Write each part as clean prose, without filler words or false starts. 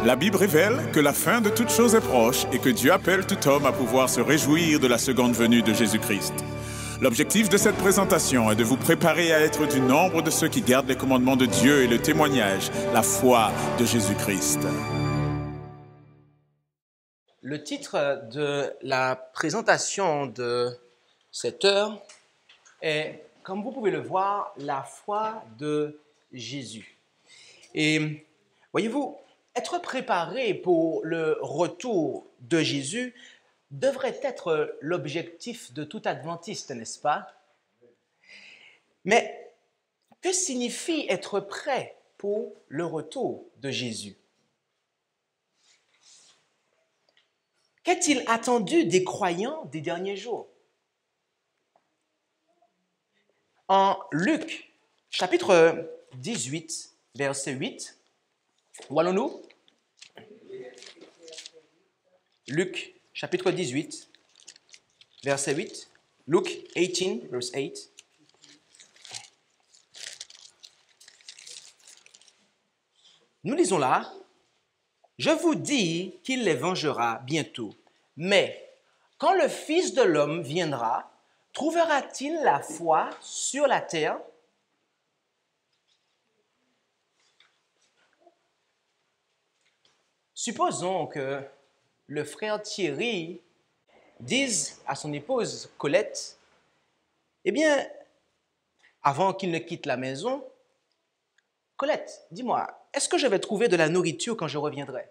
La Bible révèle que la fin de toute chose est proche et que Dieu appelle tout homme à pouvoir se réjouir de la seconde venue de Jésus-Christ. L'objectif de cette présentation est de vous préparer à être du nombre de ceux qui gardent les commandements de Dieu et le témoignage, la foi de Jésus-Christ. Le titre de la présentation de cette heure est, comme vous pouvez le voir, la foi de Jésus. Et voyez-vous, être préparé pour le retour de Jésus devrait être l'objectif de tout adventiste, n'est-ce pas? Mais que signifie être prêt pour le retour de Jésus? Qu'est-il attendu des croyants des derniers jours? En Luc, chapitre 18, verset 8, où allons-nous? Luc, chapitre 18, verset 8. Luke 18, verse 8. Nous lisons là, « Je vous dis qu'il les vengera bientôt. Mais quand le Fils de l'homme viendra, trouvera-t-il la foi sur la terre? » Supposons que le frère Thierry dise à son épouse Colette, « Eh bien, avant qu'il ne quitte la maison, Colette, dis-moi, est-ce que je vais trouver de la nourriture quand je reviendrai? »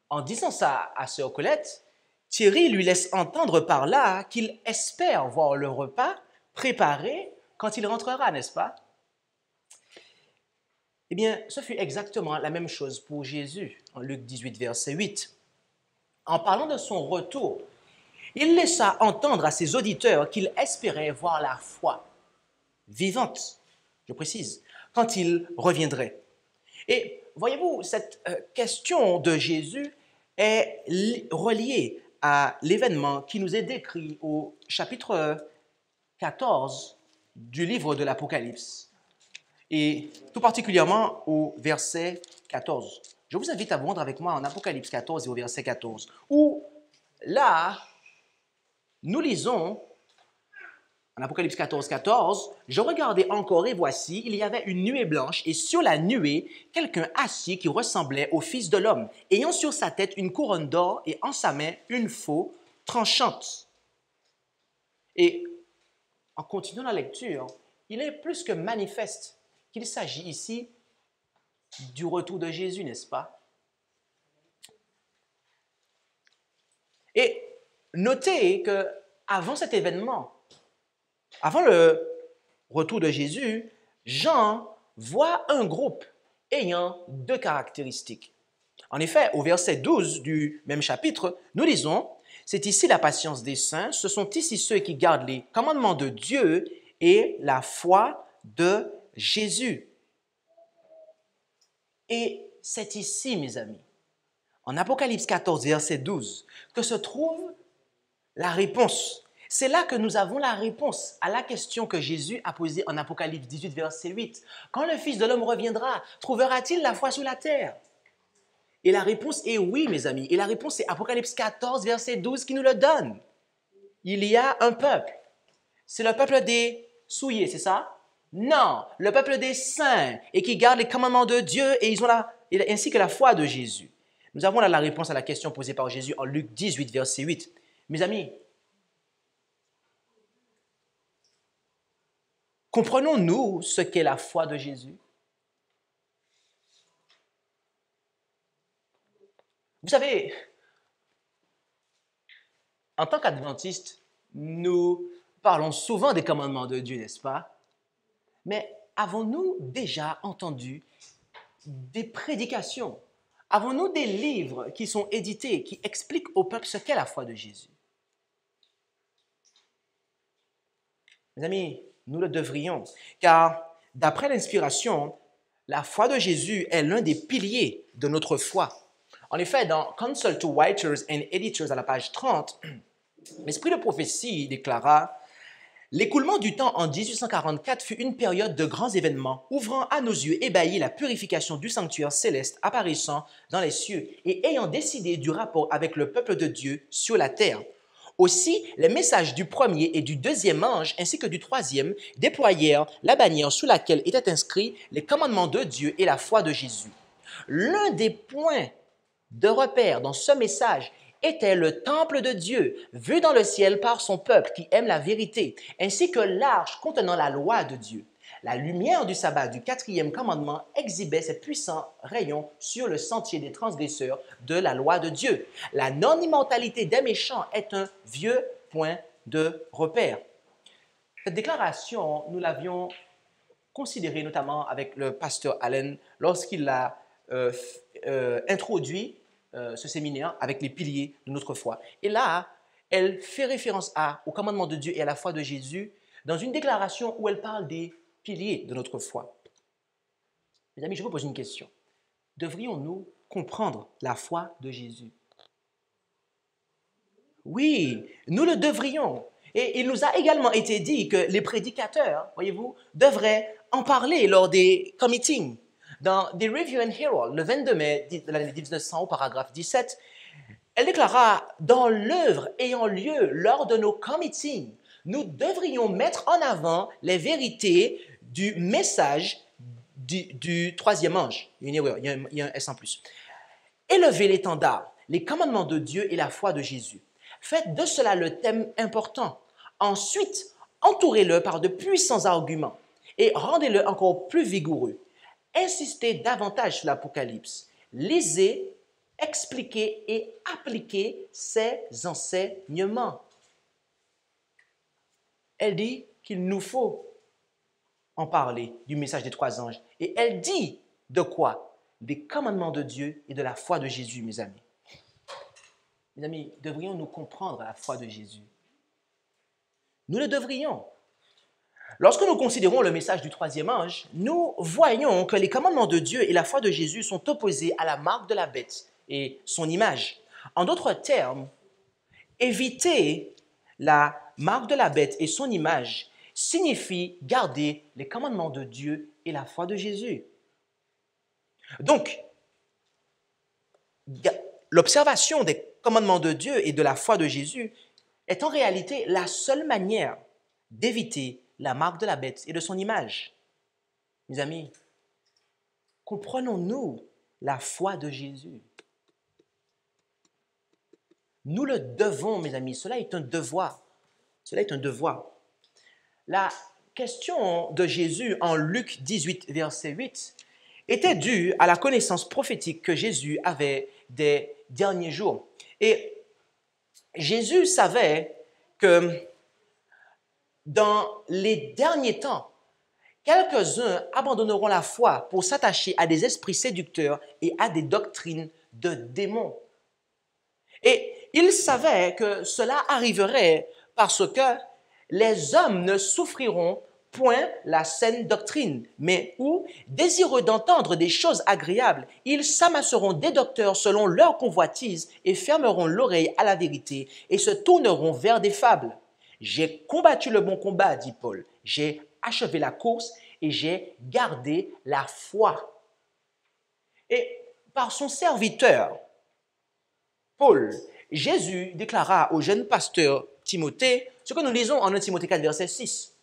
En disant ça à sœur Colette, Thierry lui laisse entendre par là qu'il espère voir le repas préparé quand il rentrera, n'est-ce pas? Eh bien, ce fut exactement la même chose pour Jésus en Luc 18, verset 8. En parlant de son retour, il laissa entendre à ses auditeurs qu'il espérait voir la foi vivante, je précise, quand il reviendrait. Et voyez-vous, cette question de Jésus est reliée à l'événement qui nous est décrit au chapitre 14 du livre de l'Apocalypse, et tout particulièrement au verset 14. Je vous invite à vous rendre avec moi en Apocalypse 14 et au verset 14, où là, nous lisons en Apocalypse 14, 14, « Je regardais encore et voici, il y avait une nuée blanche et sur la nuée, quelqu'un assis qui ressemblait au Fils de l'homme, ayant sur sa tête une couronne d'or et en sa main une faux tranchante. » Et en continuant la lecture, il est plus que manifeste qu'il s'agit ici du retour de Jésus, n'est-ce pas? Et notez qu'avant cet événement, avant le retour de Jésus, Jean voit un groupe ayant deux caractéristiques. En effet, au verset 12 du même chapitre, nous lisons « C'est ici la patience des saints, ce sont ici ceux qui gardent les commandements de Dieu et la foi de Jésus. » Et c'est ici, mes amis, en Apocalypse 14, verset 12, que se trouve la réponse. C'est là que nous avons la réponse à la question que Jésus a posée en Apocalypse 18, verset 8. « Quand le Fils de l'homme reviendra, trouvera-t-il la foi sur la terre? » Et la réponse est oui, mes amis. Et la réponse est Apocalypse 14, verset 12 qui nous le donne. Il y a un peuple. C'est le peuple des souillés, c'est ça? Non, le peuple des saints et qui garde les commandements de Dieu et ils ont ainsi que la foi de Jésus. Nous avons là la réponse à la question posée par Jésus en Luc 18, verset 8. Mes amis, comprenons-nous ce qu'est la foi de Jésus? Vous savez, en tant qu'adventistes, nous parlons souvent des commandements de Dieu, n'est-ce pas? Mais avons-nous déjà entendu des prédications? Avons-nous des livres qui sont édités, qui expliquent au peuple ce qu'est la foi de Jésus? Mes amis, nous le devrions, car d'après l'inspiration, la foi de Jésus est l'un des piliers de notre foi. En effet, dans Counsel to Writers and Editors à la page 30, l'esprit de prophétie déclara L'écoulement du temps en 1844 fut une période de grands événements, ouvrant à nos yeux ébahis la purification du sanctuaire céleste apparaissant dans les cieux et ayant décidé du rapport avec le peuple de Dieu sur la terre. Aussi, les messages du premier et du deuxième ange, ainsi que du troisième, déployèrent la bannière sous laquelle étaient inscrits les commandements de Dieu et la foi de Jésus. L'un des points de repère dans ce message était le temple de Dieu, vu dans le ciel par son peuple qui aime la vérité, ainsi que l'arche contenant la loi de Dieu. La lumière du sabbat du quatrième commandement exhibait ses puissants rayons sur le sentier des transgresseurs de la loi de Dieu. La non-immortalité des méchants est un vieux point de repère. Cette déclaration, nous l'avions considérée notamment avec le pasteur Allen lorsqu'il a introduit ce séminaire avec les piliers de notre foi. Et là, elle fait référence au commandement de Dieu et à la foi de Jésus dans une déclaration où elle parle des piliers de notre foi. Mes amis, je vous pose une question. Devrions-nous comprendre la foi de Jésus? Oui, nous le devrions. Et il nous a également été dit que les prédicateurs, voyez-vous, devraient en parler lors des meetings. Dans The Review and Herald, le 22 mai de l'année 1900, au paragraphe 17, elle déclara « Dans l'œuvre ayant lieu lors de nos meetings, nous devrions mettre en avant les vérités du message du troisième ange. » Il y a une erreur, il y a un S en plus. « Élever l'étendard, les commandements de Dieu et la foi de Jésus. Faites de cela le thème important. Ensuite, entourez-le par de puissants arguments et rendez-le encore plus vigoureux. Insistez davantage sur l'Apocalypse. Lisez, expliquez et appliquez ces enseignements. » Elle dit qu'il nous faut en parler du message des trois anges. Et elle dit de quoi? Des commandements de Dieu et de la foi de Jésus, mes amis. Mes amis, devrions-nous comprendre la foi de Jésus? Nous le devrions. Lorsque nous considérons le message du troisième ange, nous voyons que les commandements de Dieu et la foi de Jésus sont opposés à la marque de la bête et son image. En d'autres termes, éviter la marque de la bête et son image signifie garder les commandements de Dieu et la foi de Jésus. Donc, l'observation des commandements de Dieu et de la foi de Jésus est en réalité la seule manière d'éviter la marque de la bête et de son image. Mes amis, comprenons-nous la foi de Jésus? Nous le devons, mes amis. Cela est un devoir. Cela est un devoir. La question de Jésus en Luc 18, verset 8, était due à la connaissance prophétique que Jésus avait des derniers jours. Et Jésus savait que dans les derniers temps, quelques-uns abandonneront la foi pour s'attacher à des esprits séducteurs et à des doctrines de démons. Et il savait que cela arriverait parce que les hommes ne souffriront point la saine doctrine, mais où, désireux d'entendre des choses agréables, ils s'amasseront des docteurs selon leur convoitise et fermeront l'oreille à la vérité et se tourneront vers des fables. J'ai combattu le bon combat, dit Paul. J'ai achevé la course et j'ai gardé la foi. Et par son serviteur, Paul, Jésus déclara au jeune pasteur Timothée ce que nous lisons en 1 Timothée 4, verset 6.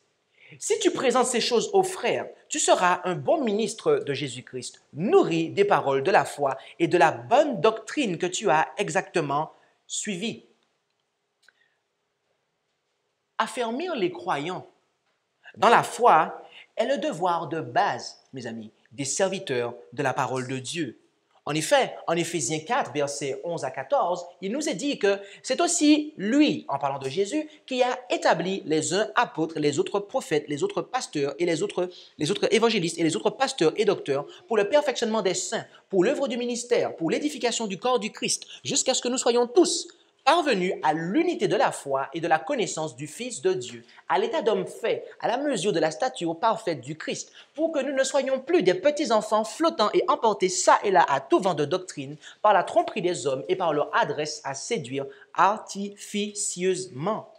Si tu présentes ces choses aux frères, tu seras un bon ministre de Jésus-Christ, nourri des paroles de la foi et de la bonne doctrine que tu as exactement suivie. Affermir les croyants dans la foi est le devoir de base, mes amis, des serviteurs de la parole de Dieu. En effet, en Éphésiens 4, versets 11 à 14, il nous est dit que c'est aussi lui, en parlant de Jésus, qui a établi les uns apôtres, les autres prophètes, les autres pasteurs et les autres évangélistes et les autres pasteurs et docteurs pour le perfectionnement des saints, pour l'œuvre du ministère, pour l'édification du corps du Christ, jusqu'à ce que nous soyons tous parvenus à l'unité de la foi et de la connaissance du Fils de Dieu, à l'état d'homme fait, à la mesure de la stature parfaite du Christ, pour que nous ne soyons plus des petits-enfants flottants et emportés çà et là à tout vent de doctrine par la tromperie des hommes et par leur adresse à séduire artificieusement.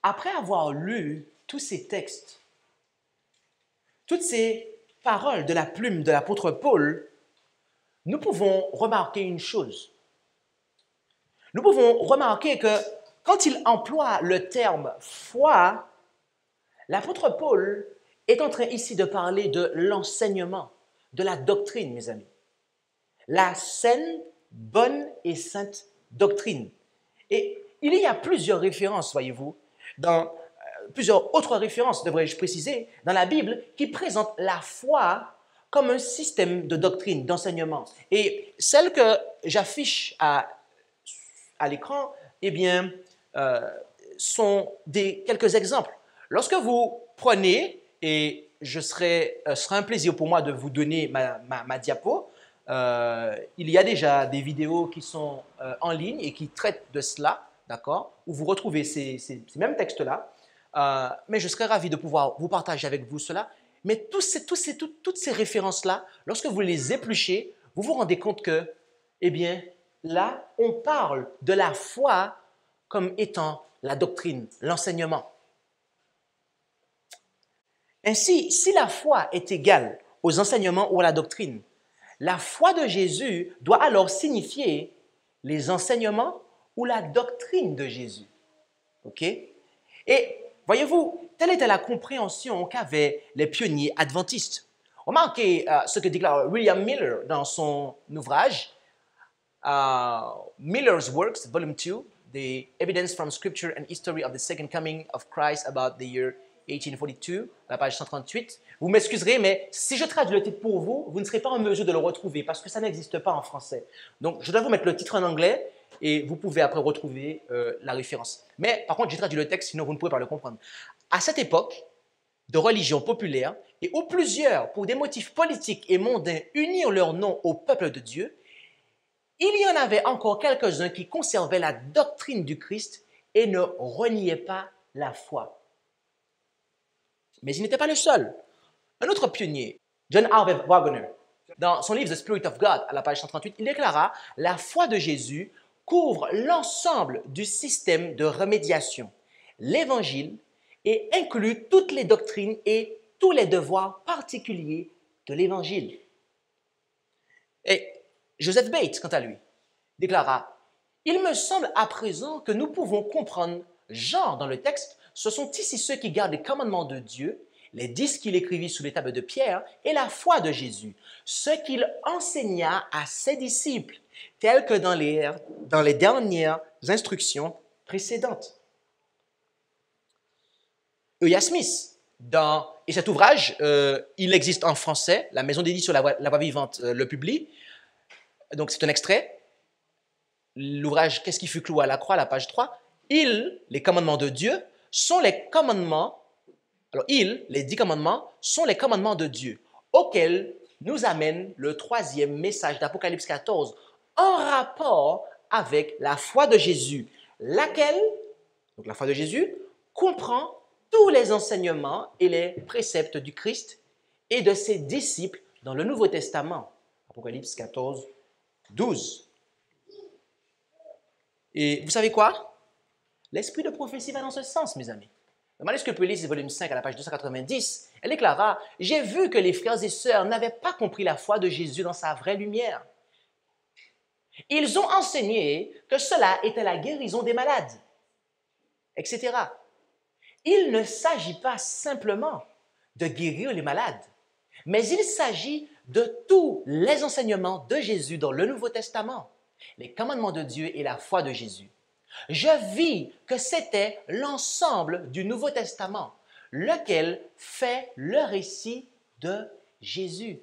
après avoir lu tous ces textes, toutes ces paroles de la plume de l'apôtre Paul, nous pouvons remarquer une chose. Nous pouvons remarquer que quand il emploie le terme foi, l'apôtre Paul est en train ici de parler de l'enseignement, de la doctrine, mes amis. La saine, bonne et sainte doctrine. Et il y a plusieurs références, voyez-vous, plusieurs autres références, devrais-je préciser, dans la Bible qui présentent la foi comme un système de doctrine, d'enseignement. Et celles que j'affiche à l'écran, eh bien, sont quelques exemples. Lorsque vous prenez, et sera un plaisir pour moi de vous donner ma diapo, il y a déjà des vidéos qui sont en ligne et qui traitent de cela, d'accord, où vous retrouvez ces mêmes textes-là. Mais je serais ravi de pouvoir vous partager avec vous cela. Mais toutes ces références-là, lorsque vous les épluchez, vous vous rendez compte que, eh bien, là, on parle de la foi comme étant la doctrine, l'enseignement. Ainsi, si la foi est égale aux enseignements ou à la doctrine, la foi de Jésus doit alors signifier les enseignements ou la doctrine de Jésus. OK? Et voyez-vous, telle était la compréhension qu'avaient les pionniers adventistes. Remarquez ce que déclare William Miller dans son ouvrage Miller's Works, Volume 2, The Evidence from Scripture and History of the Second Coming of Christ about the year 1842, la page 138. Vous m'excuserez, mais si je traduis le titre pour vous, vous ne serez pas en mesure de le retrouver parce que ça n'existe pas en français. Donc, je dois vous mettre le titre en anglais et vous pouvez après retrouver la référence. Mais par contre, j'ai traduit le texte, sinon vous ne pouvez pas le comprendre. À cette époque de religion populaire et où plusieurs, pour des motifs politiques et mondains, unirent leur nom au peuple de Dieu, il y en avait encore quelques-uns qui conservaient la doctrine du Christ et ne reniaient pas la foi. Mais il n'était pas le seul. Un autre pionnier, John Harvey Wagner, dans son livre The Spirit of God, à la page 138, il déclara « La foi de Jésus couvre l'ensemble du système de remédiation, l'Évangile, et inclut toutes les doctrines et tous les devoirs particuliers de l'Évangile. » Et Joseph Bates, quant à lui, déclara « Il me semble à présent que nous pouvons comprendre, genre dans le texte, ce sont ici ceux qui gardent les commandements de Dieu, les 10 qu'il écrivit sous les tables de pierre et la foi de Jésus, ce qu'il enseigna à ses disciples, tel que dans les dernières instructions précédentes. » E.A. Smith, et cet ouvrage, il existe en français, la maison d'édition La Voix Vivante le publie, donc c'est un extrait. L'ouvrage « Qu'est-ce qui fut cloué à la croix ?» la page 3. Les commandements de Dieu, sont les commandements, les 10 commandements, sont les commandements de Dieu, auxquels nous amène le 3e message d'Apocalypse 14, en rapport avec la foi de Jésus, laquelle, donc la foi de Jésus, comprend tous les enseignements et les préceptes du Christ et de ses disciples dans le Nouveau Testament. Apocalypse 14, 12. Et vous savez quoi? L'esprit de prophétie va dans ce sens, mes amis. Dans Manuscrit Police, volume 5, à la page 290, elle déclara « J'ai vu que les frères et sœurs n'avaient pas compris la foi de Jésus dans sa vraie lumière. Ils ont enseigné que cela était la guérison des malades, etc. Il ne s'agit pas simplement de guérir les malades, mais il s'agit de tous les enseignements de Jésus dans le Nouveau Testament, les commandements de Dieu et la foi de Jésus. Je vis que c'était l'ensemble du Nouveau Testament, lequel fait le récit de Jésus.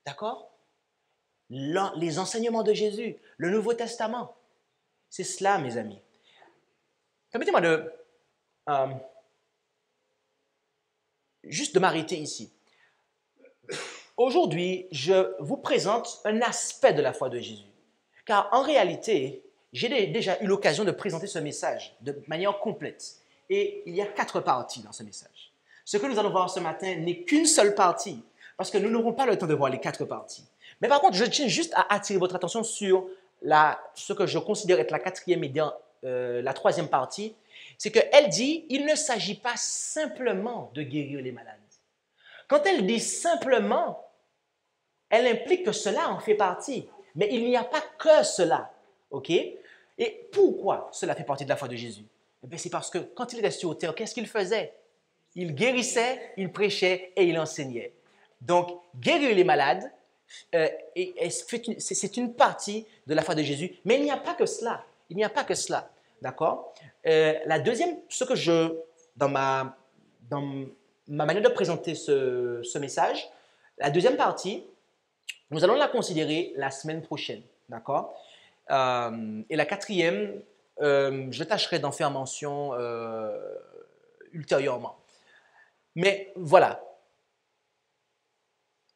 D'accord? Les enseignements de Jésus, le Nouveau Testament. C'est cela, mes amis. Permettez-moi juste de m'arrêter ici. Aujourd'hui, je vous présente un aspect de la foi de Jésus. Car en réalité, j'ai déjà eu l'occasion de présenter ce message de manière complète. Et il y a 4 parties dans ce message. Ce que nous allons voir ce matin n'est qu'une seule partie, parce que nous n'aurons pas le temps de voir les 4 parties. Mais par contre, je tiens juste à attirer votre attention sur ce que je considère être la 4e et la 3e partie, c'est qu'elle dit, il ne s'agit pas simplement de guérir les malades. Quand elle dit simplement, elle implique que cela en fait partie. Mais il n'y a pas que cela. OK? Et pourquoi cela fait partie de la foi de Jésus? Eh c'est parce que quand il était sur terre, qu'est-ce qu'il faisait? Il guérissait, il prêchait et il enseignait. Donc, guérir les malades, c'est une partie de la foi de Jésus. Mais il n'y a pas que cela. Il n'y a pas que cela. D'accord? La deuxième, dans ma manière de présenter ce message, la deuxième partie, nous allons la considérer la semaine prochaine. D'accord? Et la quatrième, je tâcherai d'en faire mention ultérieurement. Mais voilà,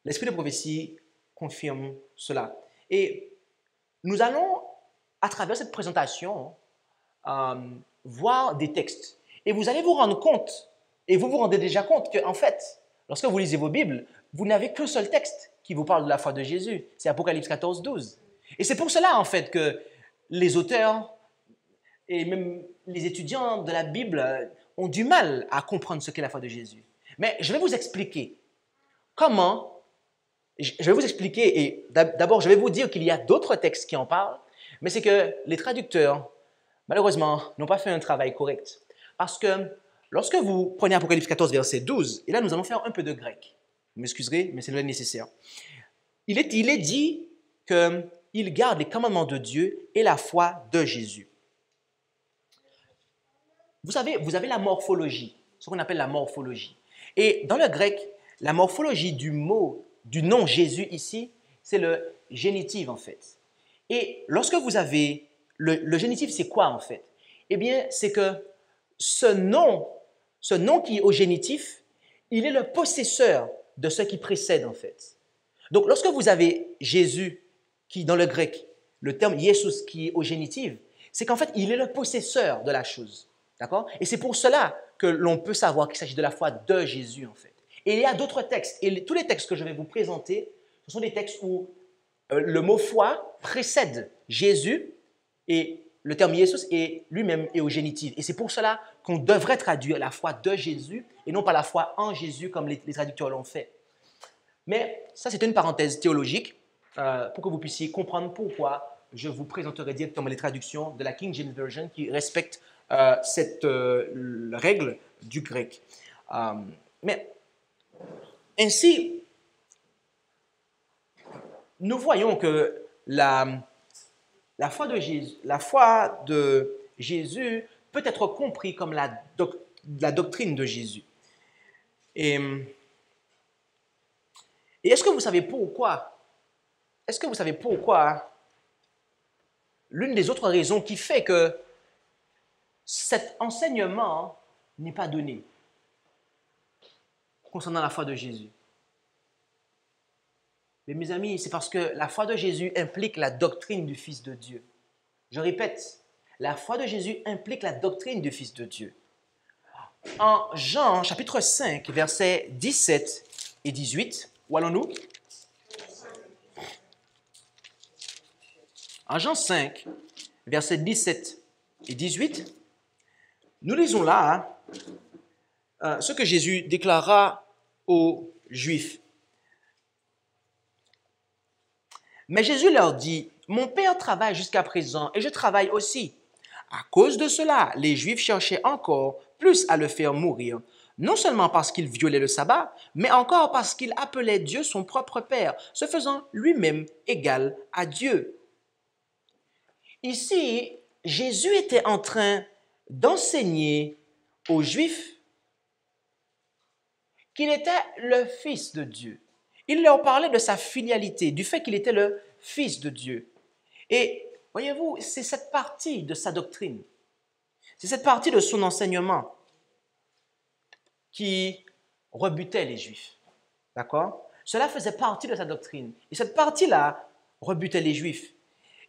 l'esprit de prophétie confirme cela. Et nous allons, à travers cette présentation, voir des textes. Et vous allez vous rendre compte, et vous vous rendez déjà compte qu'en fait, lorsque vous lisez vos Bibles, vous n'avez qu'un seul texte qui vous parle de la foi de Jésus. C'est Apocalypse 14, 12. Et c'est pour cela, en fait, que les auteurs et même les étudiants de la Bible ont du mal à comprendre ce qu'est la foi de Jésus. Mais je vais vous expliquer comment, je vais vous expliquer, et d'abord je vais vous dire qu'il y a d'autres textes qui en parlent, mais c'est que les traducteurs, malheureusement, n'ont pas fait un travail correct. Parce que lorsque vous prenez Apocalypse 14, verset 12, et là nous allons faire un peu de grec, vous m'excuserez, mais c'est le nécessaire. Il est dit qu'il garde les commandements de Dieu et la foi de Jésus. Vous avez la morphologie, ce qu'on appelle la morphologie. Et dans le grec, la morphologie du nom Jésus ici, c'est le génitif en fait. Et lorsque vous avez le génitif, c'est quoi en fait? Eh bien, c'est que ce nom qui est au génitif, il est le possesseur de ce qui précède en fait. Donc, lorsque vous avez Jésus, qui dans le grec, le terme Jesus qui est au génitif, c'est qu'en fait, il est le possesseur de la chose. D'accord? Et c'est pour cela que l'on peut savoir qu'il s'agit de la foi de Jésus, en fait. Et il y a d'autres textes. Et tous les textes que je vais vous présenter, ce sont des textes où le mot foi précède Jésus et le terme Jesus est lui-même est au génitif. Et c'est pour cela qu'on devrait traduire la foi de Jésus et non pas la foi en Jésus comme les traducteurs l'ont fait. Mais ça, c'est une parenthèse théologique pour que vous puissiez comprendre pourquoi je vous présenterai directement les traductions de la King James Version qui respectent cette règle du grec. Mais ainsi, nous voyons que la foi de Jésus peut être comprise comme la doctrine de Jésus. Et est-ce que vous savez pourquoi? Est-ce que vous savez pourquoi l'une des autres raisons qui fait que cet enseignement n'est pas donné concernant la foi de Jésus? Mais mes amis, c'est parce que la foi de Jésus implique la doctrine du Fils de Dieu. Je répète, la foi de Jésus implique la doctrine du Fils de Dieu. En Jean, chapitre 5, versets 17 et 18, où allons-nous? En Jean 5, versets 17 et 18, nous lisons là ce que Jésus déclara aux Juifs. Mais Jésus leur dit, « Mon Père travaille jusqu'à présent et je travaille aussi. » À cause de cela, les Juifs cherchaient encore plus à le faire mourir, non seulement parce qu'il violait le sabbat, mais encore parce qu'il appelait Dieu son propre Père, se faisant lui-même égal à Dieu. Ici, Jésus était en train d'enseigner aux Juifs qu'il était le Fils de Dieu. Il leur parlait de sa filialité, du fait qu'il était le Fils de Dieu. Et voyez-vous, c'est cette partie de sa doctrine, c'est cette partie de son enseignement qui rebutait les Juifs. D'accord? Cela faisait partie de sa doctrine. Et cette partie-là rebutait les Juifs.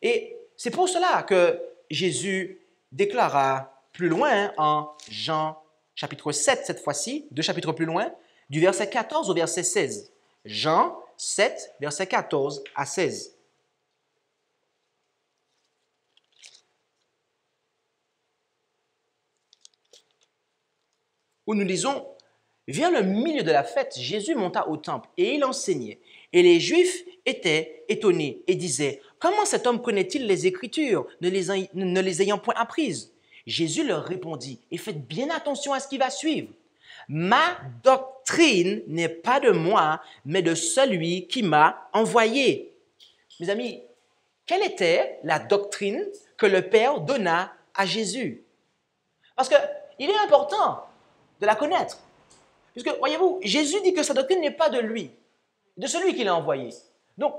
Et c'est pour cela que Jésus déclara plus loin en Jean chapitre 7, cette fois-ci, 2 chapitres plus loin, du verset 14 au verset 16. Jean 7, verset 14 à 16. où nous lisons, vers le milieu de la fête, Jésus monta au temple et il enseignait. Et les Juifs étaient étonnés et disaient, comment cet homme connaît-il les Écritures, ne les ayant point apprises? Jésus leur répondit, et faites bien attention à ce qui va suivre. Ma doctrine n'est pas de moi, mais de celui qui m'a envoyé. Mes amis, quelle était la doctrine que le Père donna à Jésus? Parce qu'il est important de la connaître. Puisque, voyez-vous, Jésus dit que sa doctrine n'est pas de lui, de celui qui l'a envoyé. Donc,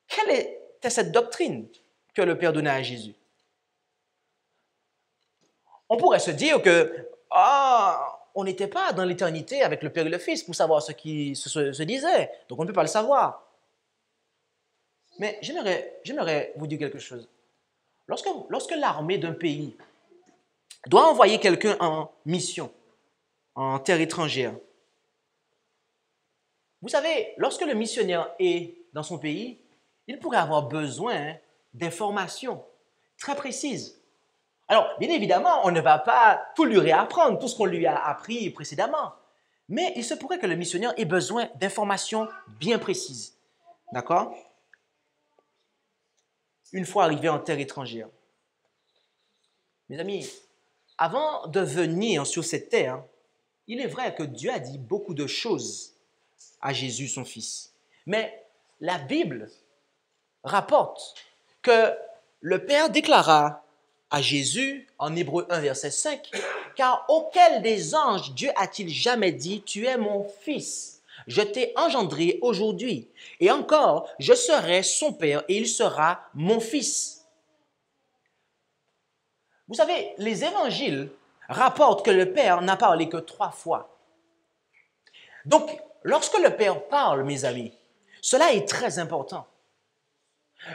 quelle était cette doctrine que le Père donna à Jésus? On pourrait se dire que, on n'était pas dans l'éternité avec le Père et le Fils pour savoir ce qui se disait, donc on ne peut pas le savoir. Mais j'aimerais vous dire quelque chose. Lorsque l'armée d'un pays doit envoyer quelqu'un en mission, en terre étrangère, vous savez, lorsque le missionnaire est dans son pays, il pourrait avoir besoin d'informations très précises. Alors, bien évidemment, on ne va pas tout lui réapprendre, tout ce qu'on lui a appris précédemment. Mais il se pourrait que le missionnaire ait besoin d'informations bien précises. D'accord? Une fois arrivé en terre étrangère. Mes amis, avant de venir sur cette terre, il est vrai que Dieu a dit beaucoup de choses à Jésus, son Fils. Mais la Bible rapporte que le Père déclara à Jésus, en Hébreux 1, verset 5, « Car auquel des anges Dieu a-t-il jamais dit, tu es mon Fils, je t'ai engendré aujourd'hui, et encore, je serai son Père et il sera mon Fils. » Vous savez, les évangiles rapportent que le Père n'a parlé que 3 fois. Donc, lorsque le Père parle, mes amis, cela est très important.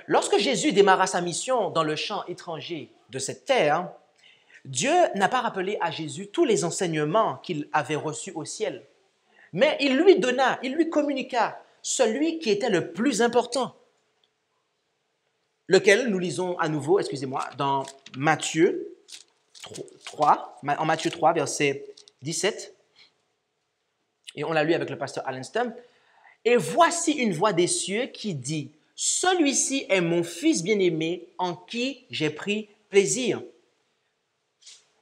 Lorsque Jésus démarra sa mission dans le champ étranger de cette terre, Dieu n'a pas rappelé à Jésus tous les enseignements qu'il avait reçus au ciel, mais il lui communiqua celui qui était le plus important, lequel nous lisons à nouveau, dans Matthieu 3, en Matthieu 3, verset 17, et on l'a lu avec le pasteur Alan Stump. « Et voici une voix des cieux qui dit, « Celui-ci est mon Fils bien-aimé en qui j'ai pris plaisir. »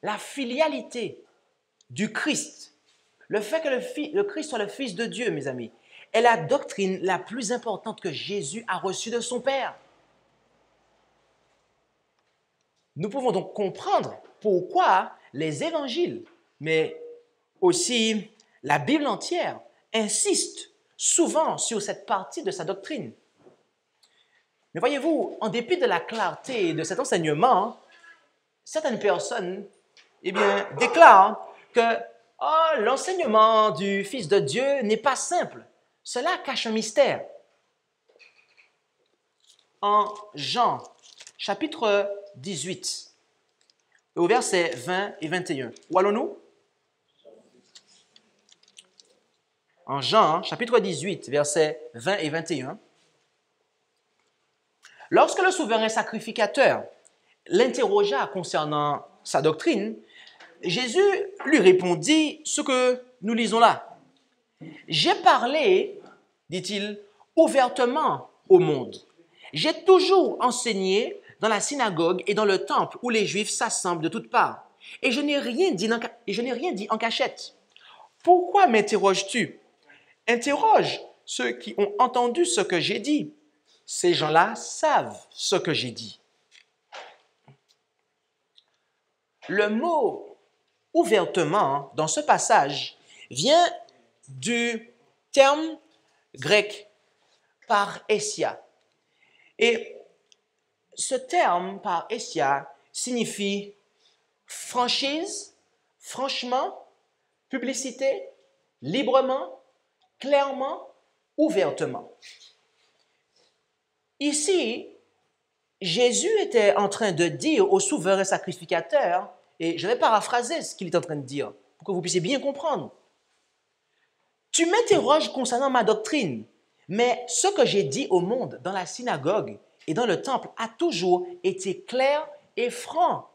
La filialité du Christ, le fait que le Christ soit le Fils de Dieu, mes amis, est la doctrine la plus importante que Jésus a reçue de son Père. Nous pouvons donc comprendre pourquoi les évangiles, mais aussi la Bible entière, insistent souvent sur cette partie de sa doctrine. Mais voyez-vous, en dépit de la clarté de cet enseignement, certaines personnes déclarent que l'enseignement du Fils de Dieu n'est pas simple. Cela cache un mystère. En Jean, chapitre 18, au verset 20 et 21. Où allons-nous? En Jean, chapitre 18, versets 20 et 21. Lorsque le souverain sacrificateur l'interrogea concernant sa doctrine, Jésus lui répondit ce que nous lisons là. « J'ai parlé, dit-il, ouvertement au monde. J'ai toujours enseigné dans la synagogue et dans le temple où les Juifs s'assemblent de toutes parts. Et je n'ai rien dit en cachette. Pourquoi m'interroges-tu? Interroge ceux qui ont entendu ce que j'ai dit. Ces gens-là savent ce que j'ai dit. » Le mot « ouvertement » dans ce passage vient du terme grec « parrhésia ». Et ce terme « parrhésia » signifie franchise, franchement, publicité, librement, clairement, ouvertement. Ici, Jésus était en train de dire au souverain sacrificateur, et je vais paraphraser ce qu'il est en train de dire, pour que vous puissiez bien comprendre. Tu m'interroges concernant ma doctrine, mais ce que j'ai dit au monde dans la synagogue et dans le temple a toujours été clair et franc.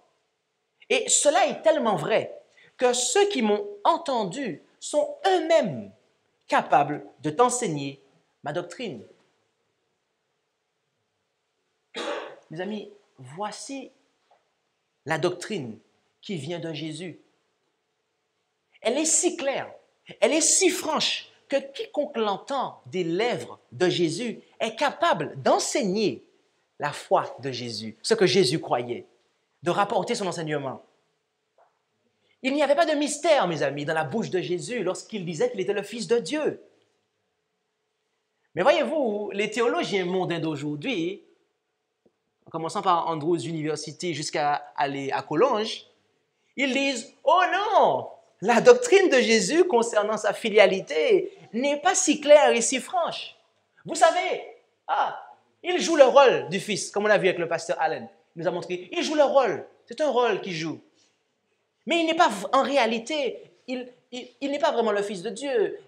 Et cela est tellement vrai que ceux qui m'ont entendu sont eux-mêmes capables de t'enseigner ma doctrine. Mes amis, voici la doctrine qui vient de Jésus. Elle est si claire, elle est si franche que quiconque l'entend des lèvres de Jésus est capable d'enseigner la foi de Jésus, ce que Jésus croyait, de rapporter son enseignement. Il n'y avait pas de mystère, mes amis, dans la bouche de Jésus lorsqu'il disait qu'il était le Fils de Dieu. Mais voyez-vous, les théologiens mondains d'aujourd'hui, en commençant par Andrews University jusqu'à aller à Collonges, ils disent « Oh non, la doctrine de Jésus concernant sa filialité n'est pas si claire et si franche. Vous savez, il joue le rôle du Fils, comme on a vu avec le pasteur Allen. Il nous a montré, il joue le rôle, c'est un rôle qu'il joue. Mais il n'est pas, en réalité, il n'est pas vraiment le Fils de Dieu.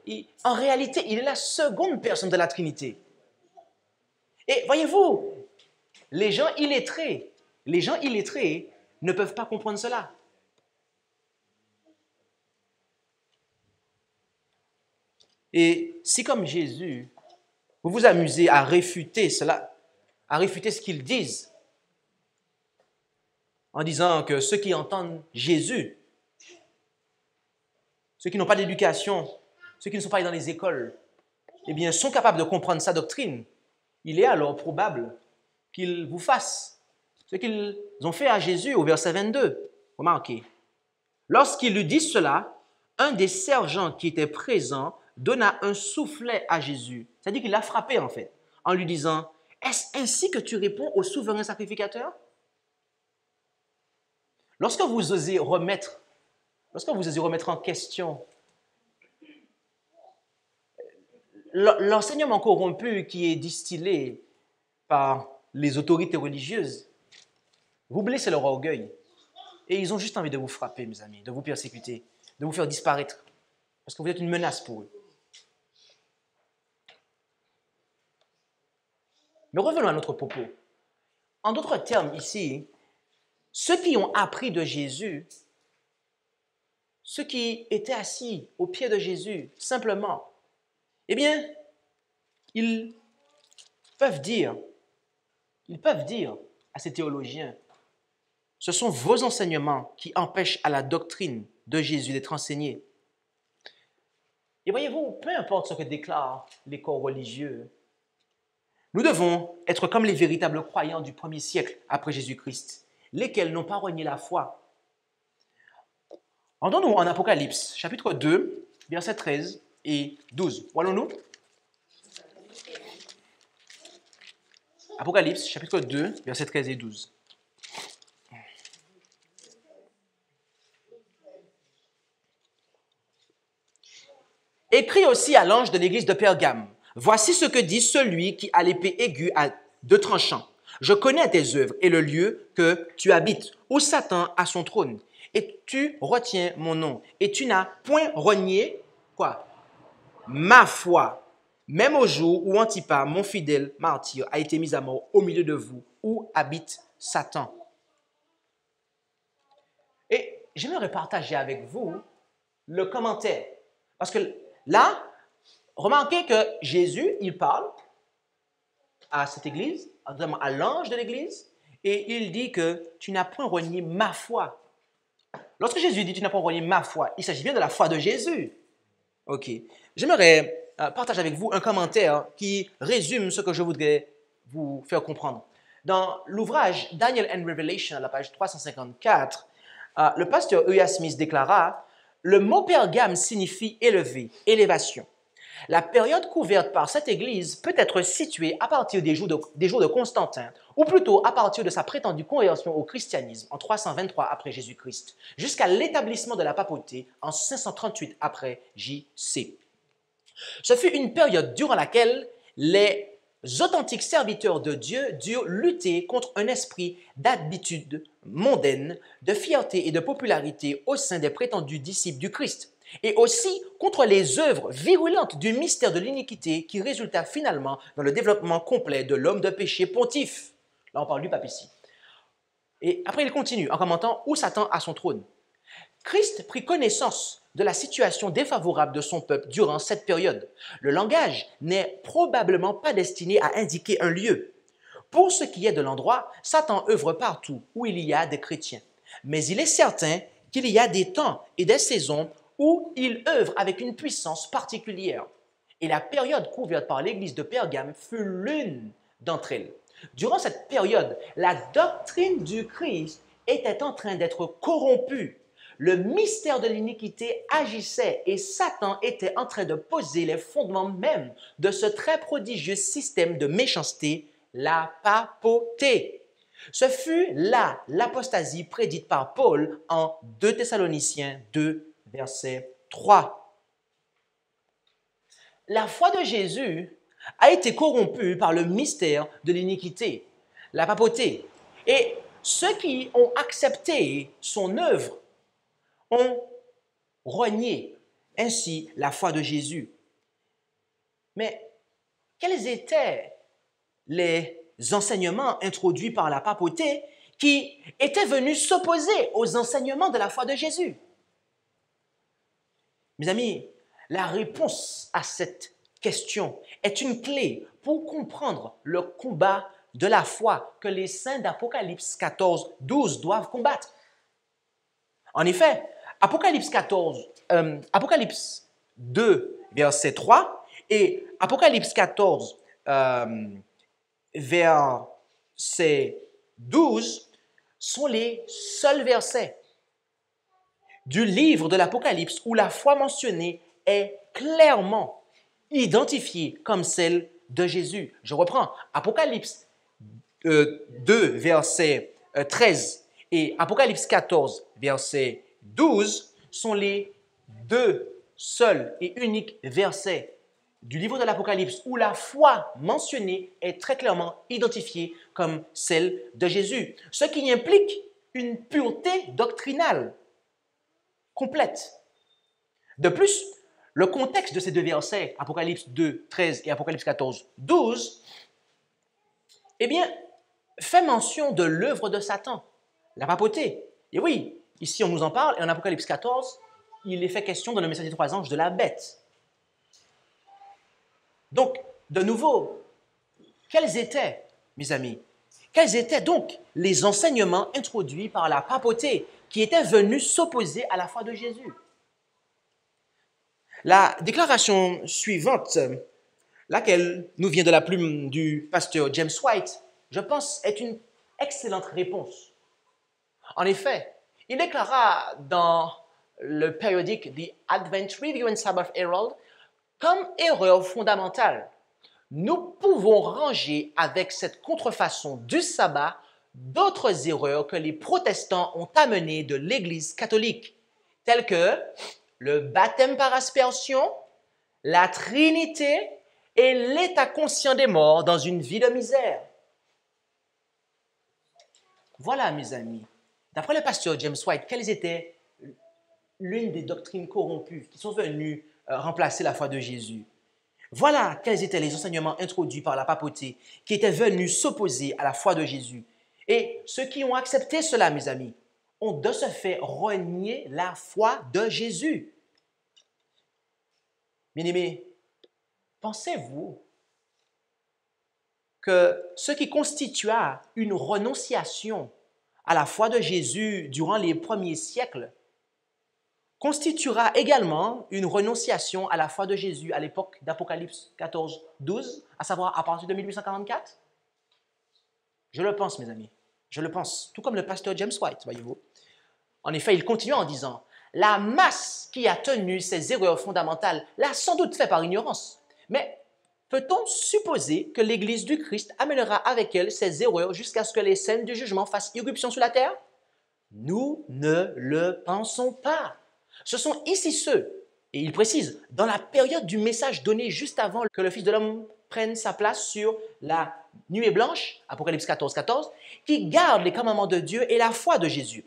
En réalité, il est la seconde personne de la Trinité. Et voyez-vous, les gens illettrés ne peuvent pas comprendre cela. Et si comme Jésus, vous vous amusez à réfuter cela, à réfuter ce qu'ils disent, en disant que ceux qui entendent Jésus, ceux qui n'ont pas d'éducation, ceux qui ne sont pas allés dans les écoles, eh bien, sont capables de comprendre sa doctrine, il est alors probable qu'ils vous fassent ce qu'ils ont fait à Jésus au verset 22. Remarquez. Lorsqu'il lui dit cela, un des sergents qui était présent donna un soufflet à Jésus. C'est-à-dire qu'il l'a frappé en fait, en lui disant, « Est-ce ainsi que tu réponds au souverain sacrificateur ?» Lorsque vous osez remettre en question l'enseignement corrompu qui est distillé par les autorités religieuses, vous blessez leur orgueil. Et ils ont juste envie de vous frapper, mes amis, de vous persécuter, de vous faire disparaître, parce que vous êtes une menace pour eux. Mais revenons à notre propos. En d'autres termes, ici, ceux qui ont appris de Jésus, ceux qui étaient assis au pied de Jésus, simplement, eh bien, ils peuvent dire à ces théologiens, ce sont vos enseignements qui empêchent à la doctrine de Jésus d'être enseignée. Et voyez-vous, peu importe ce que déclarent les corps religieux, nous devons être comme les véritables croyants du premier siècle après Jésus-Christ, lesquels n'ont pas renié la foi. Entendons-nous en Apocalypse, chapitre 2, versets 13 et 12. Où allons-nous? Apocalypse, chapitre 2, versets 13 et 12. Écrit aussi à l'ange de l'église de Pergame, « Voici ce que dit celui qui a l'épée aiguë à deux tranchants. Je connais tes œuvres et le lieu que tu habites, où Satan a son trône. Et tu retiens mon nom. Et tu n'as point renié, quoi? Ma foi, même au jour où Antipas, mon fidèle martyr, a été mis à mort au milieu de vous, où habite Satan. » Et j'aimerais partager avec vous le commentaire. Parce que là, remarquez que Jésus, il parle à cette église, notamment à l'ange de l'église, et il dit que tu n'as point renié ma foi. Lorsque Jésus dit tu n'as point renié ma foi, il s'agit bien de la foi de Jésus. Ok. J'aimerais partager avec vous un commentaire qui résume ce que je voudrais vous faire comprendre. Dans l'ouvrage Daniel and Revelation, à la page 354, le pasteur E.A. Smith déclara « Le mot Pergame signifie élevé, élévation. La période couverte par cette église peut être située à partir des jours de Constantin, ou plutôt à partir de sa prétendue conversion au christianisme en 323 après Jésus-Christ, jusqu'à l'établissement de la papauté en 538 après J.C. Ce fut une période durant laquelle les authentiques serviteurs de Dieu durent lutter contre un esprit d'habitude mondaine, de fierté et de popularité au sein des prétendus disciples du Christ, et aussi contre les œuvres virulentes du mystère de l'iniquité qui résulta finalement dans le développement complet de l'homme de péché pontife. Là, on parle du pape ici. Et après, il continue en commentant où Satan a son trône. Christ prit connaissance de la situation défavorable de son peuple durant cette période. Le langage n'est probablement pas destiné à indiquer un lieu. Pour ce qui est de l'endroit, Satan œuvre partout où il y a des chrétiens. Mais il est certain qu'il y a des temps et des saisons où il œuvre avec une puissance particulière. Et la période couverte par l'Église de Pergame fut l'une d'entre elles. Durant cette période, la doctrine du Christ était en train d'être corrompue. Le mystère de l'iniquité agissait et Satan était en train de poser les fondements même de ce très prodigieux système de méchanceté, la papauté. Ce fut là l'apostasie prédite par Paul en 2 Thessaloniciens 2, verset 3. La foi de Jésus a été corrompue par le mystère de l'iniquité, la papauté. Et ceux qui ont accepté son œuvre ont renié ainsi la foi de Jésus. Mais quels étaient les enseignements introduits par la papauté qui étaient venus s'opposer aux enseignements de la foi de Jésus? Mes amis, la réponse à cette question est une clé pour comprendre le combat de la foi que les saints d'Apocalypse 14, 12 doivent combattre. En effet, Apocalypse 2, verset 3 et Apocalypse 14, verset 12 sont les seuls versets du livre de l'Apocalypse où la foi mentionnée est clairement identifiée comme celle de Jésus. Je reprends, Apocalypse 2, verset 13 et Apocalypse 14, verset 12 sont les deux seuls et uniques versets du livre de l'Apocalypse où la foi mentionnée est très clairement identifiée comme celle de Jésus, ce qui implique une pureté doctrinale complète. De plus, le contexte de ces deux versets, Apocalypse 2, 13 et Apocalypse 14, 12, eh bien, fait mention de l'œuvre de Satan, la papauté. Et oui, ici on nous en parle, et en Apocalypse 14, il est fait question dans le message des trois anges de la bête. Donc, de nouveau, quels étaient, mes amis, quels étaient donc les enseignements introduits par la papauté qui étaient venus s'opposer à la foi de Jésus? La déclaration suivante, laquelle nous vient de la plume du pasteur James White, je pense, est une excellente réponse. En effet, il déclara dans le périodique The Advent Review and Sabbath Herald, comme erreur fondamentale, nous pouvons ranger avec cette contrefaçon du sabbat d'autres erreurs que les protestants ont amenées de l'Église catholique, telles que le baptême par aspersion, la Trinité et l'état conscient des morts dans une vie de misère. Voilà, mes amis, d'après le pasteur James White, quelles étaient l'une des doctrines corrompues qui sont venues remplacer la foi de Jésus? Voilà quels étaient les enseignements introduits par la papauté qui étaient venus s'opposer à la foi de Jésus. Et ceux qui ont accepté cela, mes amis, ont de ce fait renié la foi de Jésus. Bien-aimés, pensez-vous que ce qui constitua une renonciation à la foi de Jésus durant les premiers siècles constituera également une renonciation à la foi de Jésus à l'époque d'Apocalypse 14, 12, à savoir à partir de 1844? Je le pense, mes amis. Je le pense, tout comme le pasteur James White, voyez-vous. En effet, il continue en disant « La masse qui a tenu ces erreurs fondamentales l'a sans doute fait par ignorance. Mais peut-on supposer que l'Église du Christ amènera avec elle ces erreurs jusqu'à ce que les scènes du jugement fassent irruption sur la terre? Nous ne le pensons pas. Ce sont ici ceux, et il précise, dans la période du message donné juste avant que le Fils de l'homme prenne sa place sur la nuée blanche, Apocalypse 14, 14, qui gardent les commandements de Dieu et la foi de Jésus.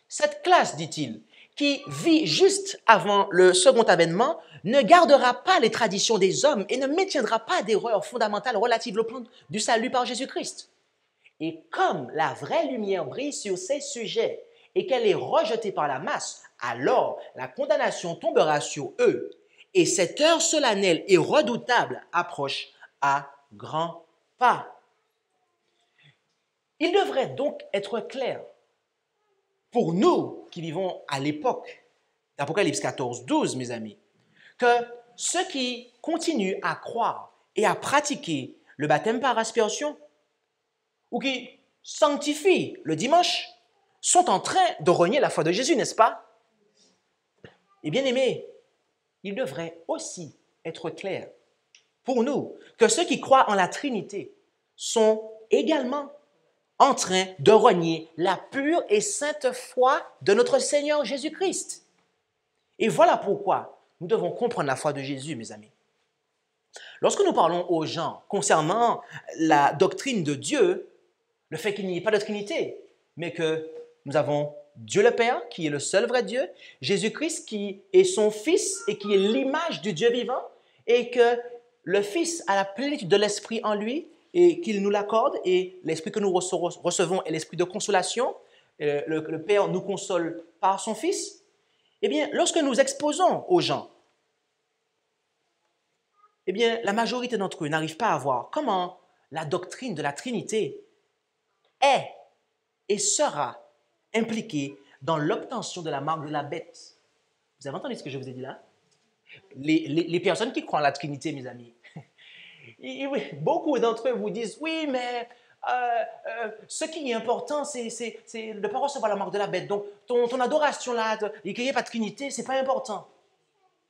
Cette classe, dit-il, qui vit juste avant le second avènement, ne gardera pas les traditions des hommes et ne maintiendra pas d'erreurs fondamentales relatives au plan du salut par Jésus-Christ. Et comme la vraie lumière brille sur ces sujets, et qu'elle est rejetée par la masse, alors la condamnation tombera sur eux, et cette heure solennelle et redoutable approche à grands pas. Il devrait donc être clair pour nous qui vivons à l'époque d'Apocalypse 14, 12, mes amis, que ceux qui continuent à croire et à pratiquer le baptême par aspersion ou qui sanctifient le dimanche sont en train de renier la foi de Jésus, n'est-ce pas? Et bien aimés, il devrait aussi être clair pour nous que ceux qui croient en la Trinité sont également en train de renier la pure et sainte foi de notre Seigneur Jésus-Christ. Et voilà pourquoi nous devons comprendre la foi de Jésus, mes amis. Lorsque nous parlons aux gens concernant la doctrine de Dieu, le fait qu'il n'y ait pas de Trinité, mais que nous avons Dieu le Père, qui est le seul vrai Dieu, Jésus-Christ, qui est son Fils et qui est l'image du Dieu vivant, et que le Fils a la plénitude de l'Esprit en lui, et qu'il nous l'accorde, et l'Esprit que nous recevons est l'Esprit de consolation. Le Père nous console par son Fils. Eh bien, lorsque nous exposons aux gens, eh bien, la majorité d'entre eux n'arrivent pas à voir comment la doctrine de la Trinité est et sera impliquée dans l'obtention de la marque de la bête. Vous avez entendu ce que je vous ai dit là? Les personnes qui croient en la Trinité, mes amis, beaucoup d'entre eux vous disent, oui, mais ce qui est important, c'est de ne pas recevoir la marque de la bête. Donc, ton adoration là, et qu'il n'y ait pas de Trinité, ce n'est pas important.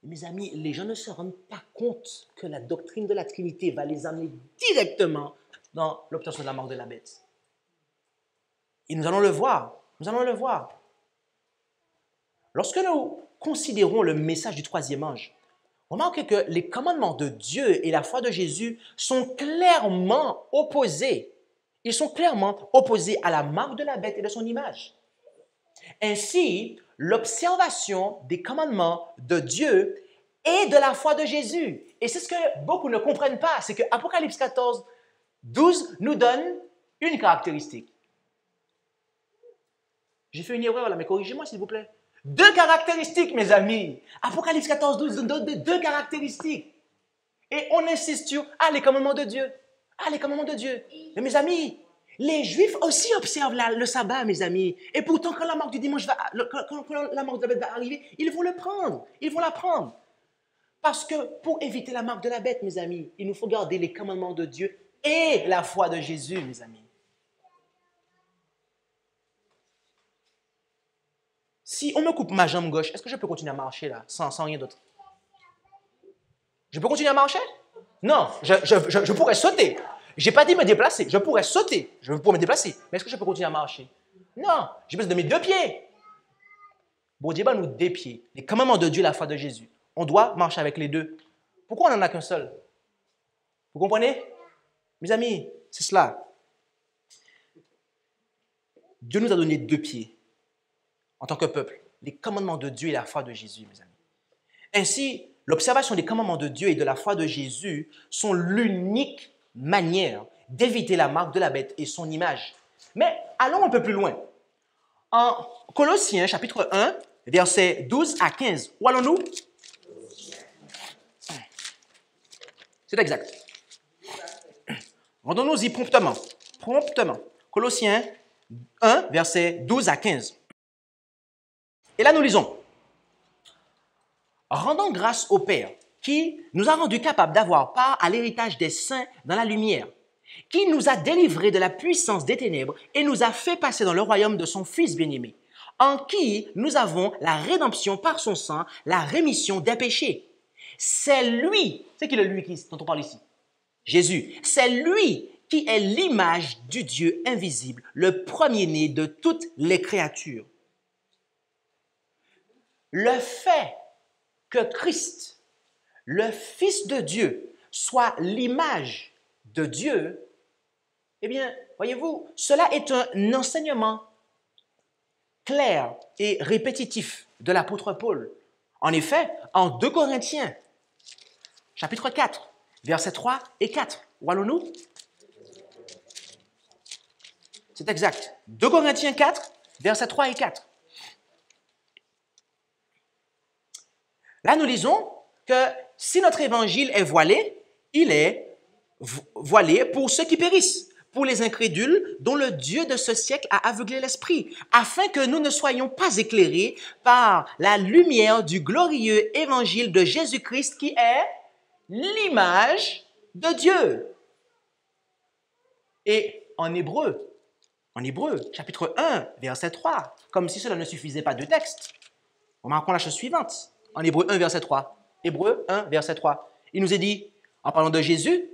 Mes amis, les gens ne se rendent pas compte que la doctrine de la Trinité va les amener directement dans l'obtention de la marque de la bête. Et nous allons le voir. Nous allons le voir. Lorsque nous considérons le message du troisième ange, remarquez que les commandements de Dieu et la foi de Jésus sont clairement opposés. Ils sont clairement opposés à la marque de la bête et de son image. Ainsi, l'observation des commandements de Dieu et de la foi de Jésus. Et c'est ce que beaucoup ne comprennent pas, c'est que Apocalypse 14, 12 nous donne une caractéristique. J'ai fait une erreur là, mais corrigez-moi s'il vous plaît. 2 caractéristiques, mes amis. Apocalypse 14, 12 nous donne 2 caractéristiques. Et on insiste sur les commandements de Dieu. Les commandements de Dieu. Mais mes amis, les Juifs aussi observent le sabbat, mes amis. Et pourtant, quand la marque du dimanche quand la marque de la bête va arriver, ils vont le prendre. Ils vont la prendre. Parce que pour éviter la marque de la bête, mes amis, il nous faut garder les commandements de Dieu et la foi de Jésus, mes amis. Si on me coupe ma jambe gauche, est-ce que je peux continuer à marcher là, sans rien d'autre? Je peux continuer à marcher? Non, je pourrais sauter. Je n'ai pas dit me déplacer. Je pourrais sauter. Je pourrais me déplacer. Mais est-ce que je peux continuer à marcher? Non, j'ai besoin de mes 2 pieds. Bon Dieu, nous 2 pieds. Les commandements de Dieu, la foi de Jésus. On doit marcher avec les 2. Pourquoi on n'en a qu'un seul? Vous comprenez? Mes amis, c'est cela. Dieu nous a donné 2 pieds en tant que peuple. Les commandements de Dieu et la foi de Jésus, mes amis. Ainsi, l'observation des commandements de Dieu et de la foi de Jésus sont l'unique manière d'éviter la marque de la bête et son image. Mais allons un peu plus loin. En Colossiens, chapitre 1, versets 12 à 15. Où allons-nous? C'est exact. Rendons-nous-y promptement. Promptement. Colossiens 1, versets 12 à 15. Et là, nous lisons. Rendons grâce au Père, qui nous a rendus capables d'avoir part à l'héritage des saints dans la lumière, qui nous a délivrés de la puissance des ténèbres et nous a fait passer dans le royaume de son Fils bien-aimé, en qui nous avons la rédemption par son sang, la rémission des péchés. C'est lui, c'est qui le lui dont on parle ici? Jésus. C'est lui qui est l'image du Dieu invisible, le premier-né de toutes les créatures. Le fait que Christ, le Fils de Dieu, soit l'image de Dieu, eh bien, voyez-vous, cela est un enseignement clair et répétitif de l'apôtre Paul. En effet, en 2 Corinthiens, chapitre 4, versets 3 et 4, où allons-nous? C'est exact. 2 Corinthiens 4, versets 3 et 4. Là, nous lisons que si notre évangile est voilé, il est voilé pour ceux qui périssent, pour les incrédules dont le Dieu de ce siècle a aveuglé l'esprit, afin que nous ne soyons pas éclairés par la lumière du glorieux évangile de Jésus-Christ qui est l'image de Dieu. Et en Hébreu, chapitre 1, verset 3, comme si cela ne suffisait pas de texte, remarquons la chose suivante. En Hébreu 1, verset 3. Hébreu 1, verset 3. Il nous est dit, en parlant de Jésus,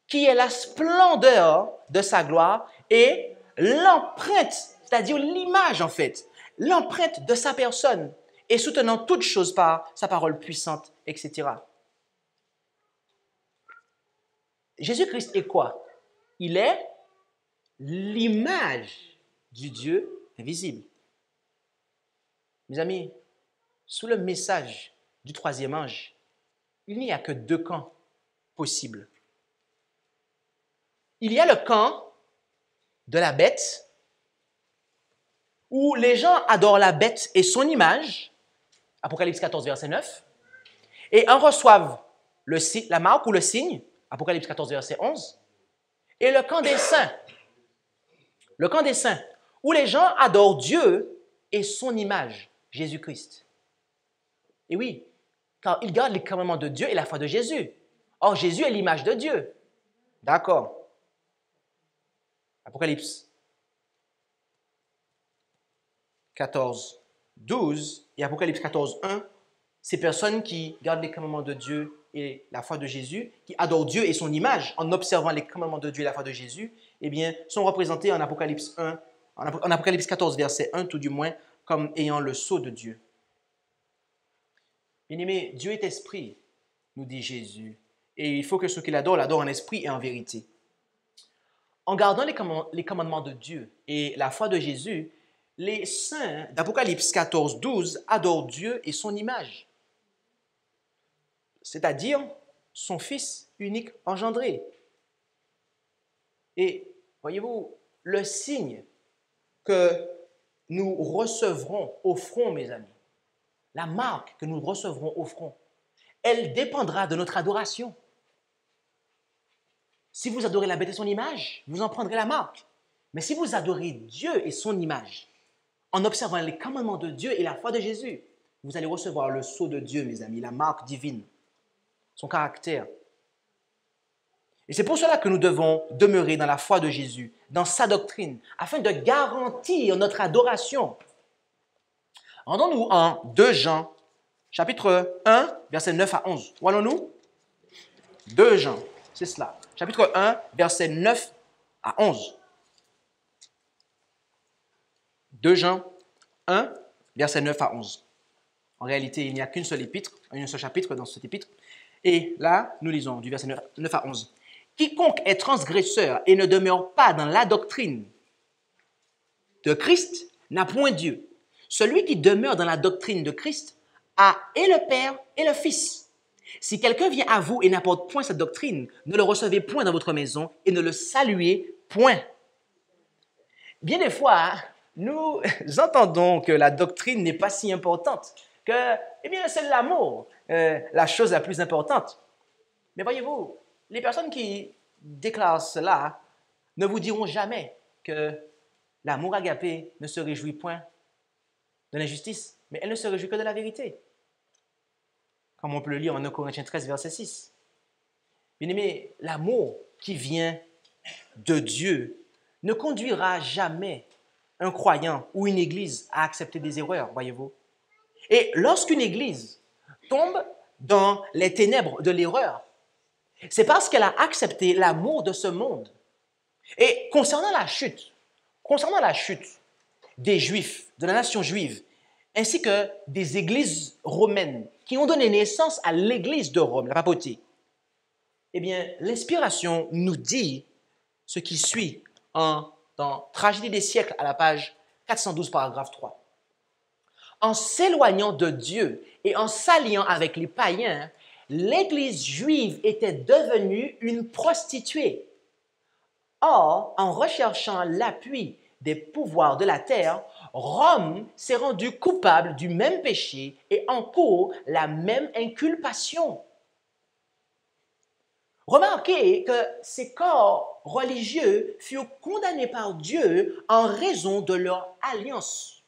qui est la splendeur de sa gloire et l'empreinte, c'est-à-dire l'image en fait, l'empreinte de sa personne et soutenant toutes choses par sa parole puissante, etc. Jésus-Christ est quoi? Il est l'image du Dieu invisible. Mes amis, sous le message du troisième ange, il n'y a que deux camps possibles. Il y a le camp de la bête, où les gens adorent la bête et son image, Apocalypse 14, verset 9, et en reçoivent la marque ou le signe, Apocalypse 14, verset 11, et le camp des saints, où les gens adorent Dieu et son image, Jésus-Christ. Et oui, car ils gardent les commandements de Dieu et la foi de Jésus. Or, Jésus est l'image de Dieu. D'accord. Apocalypse 14, 12 et Apocalypse 14, 1, ces personnes qui gardent les commandements de Dieu et la foi de Jésus, qui adorent Dieu et son image en observant les commandements de Dieu et la foi de Jésus, eh bien, sont représentées en Apocalypse 1, en Apocalypse 14, verset 1, tout du moins, comme ayant le sceau de Dieu. Bien-aimé, Dieu est esprit, nous dit Jésus, et il faut que ceux qui l'adorent en esprit et en vérité. En gardant les commandements de Dieu et la foi de Jésus, les saints d'Apocalypse 14, 12 adorent Dieu et son image, c'est-à-dire son Fils unique engendré. Et voyez-vous, le signe que nous recevrons au front, mes amis, la marque que nous recevrons au front, elle dépendra de notre adoration. Si vous adorez la bête et son image, vous en prendrez la marque. Mais si vous adorez Dieu et son image, en observant les commandements de Dieu et la foi de Jésus, vous allez recevoir le sceau de Dieu, mes amis, la marque divine, son caractère. Et c'est pour cela que nous devons demeurer dans la foi de Jésus, dans sa doctrine, afin de garantir notre adoration. Rendons-nous en 2 Jean, chapitre 1, versets 9 à 11. Où allons-nous? 2 Jean, c'est cela. Chapitre 1, versets 9 à 11. 2 Jean 1, versets 9 à 11. En réalité, il n'y a qu'un seul chapitre dans cet épître. Et là, nous lisons du verset 9 à 11. Quiconque est transgresseur et ne demeure pas dans la doctrine de Christ n'a point Dieu. Celui qui demeure dans la doctrine de Christ a et le Père et le Fils. Si quelqu'un vient à vous et n'apporte point cette doctrine, ne le recevez point dans votre maison et ne le saluez point. Bien des fois, nous entendons que la doctrine n'est pas si importante, que c'est l'amour, la chose la plus importante. Mais voyez-vous, les personnes qui déclarent cela ne vous diront jamais que l'amour agapé ne se réjouit point de l'injustice, mais elle ne se réjouit que de la vérité. Comme on peut le lire en 1 Corinthiens 13, verset 6. Bien-aimé, l'amour qui vient de Dieu ne conduira jamais un croyant ou une église à accepter des erreurs, voyez-vous. Et lorsqu'une église tombe dans les ténèbres de l'erreur, c'est parce qu'elle a accepté l'amour de ce monde. Et concernant la chute des Juifs, de la nation juive, ainsi que des églises romaines qui ont donné naissance à l'église de Rome, la papauté, eh bien, l'inspiration nous dit ce qui suit dans Tragédie des siècles à la page 412, paragraphe 3. En s'éloignant de Dieu et en s'alliant avec les païens, l'église juive était devenue une prostituée. Or, en recherchant l'appui des pouvoirs de la terre, Rome s'est rendue coupable du même péché et encourt la même inculpation. Remarquez que ces corps religieux furent condamnés par Dieu en raison de leur alliance,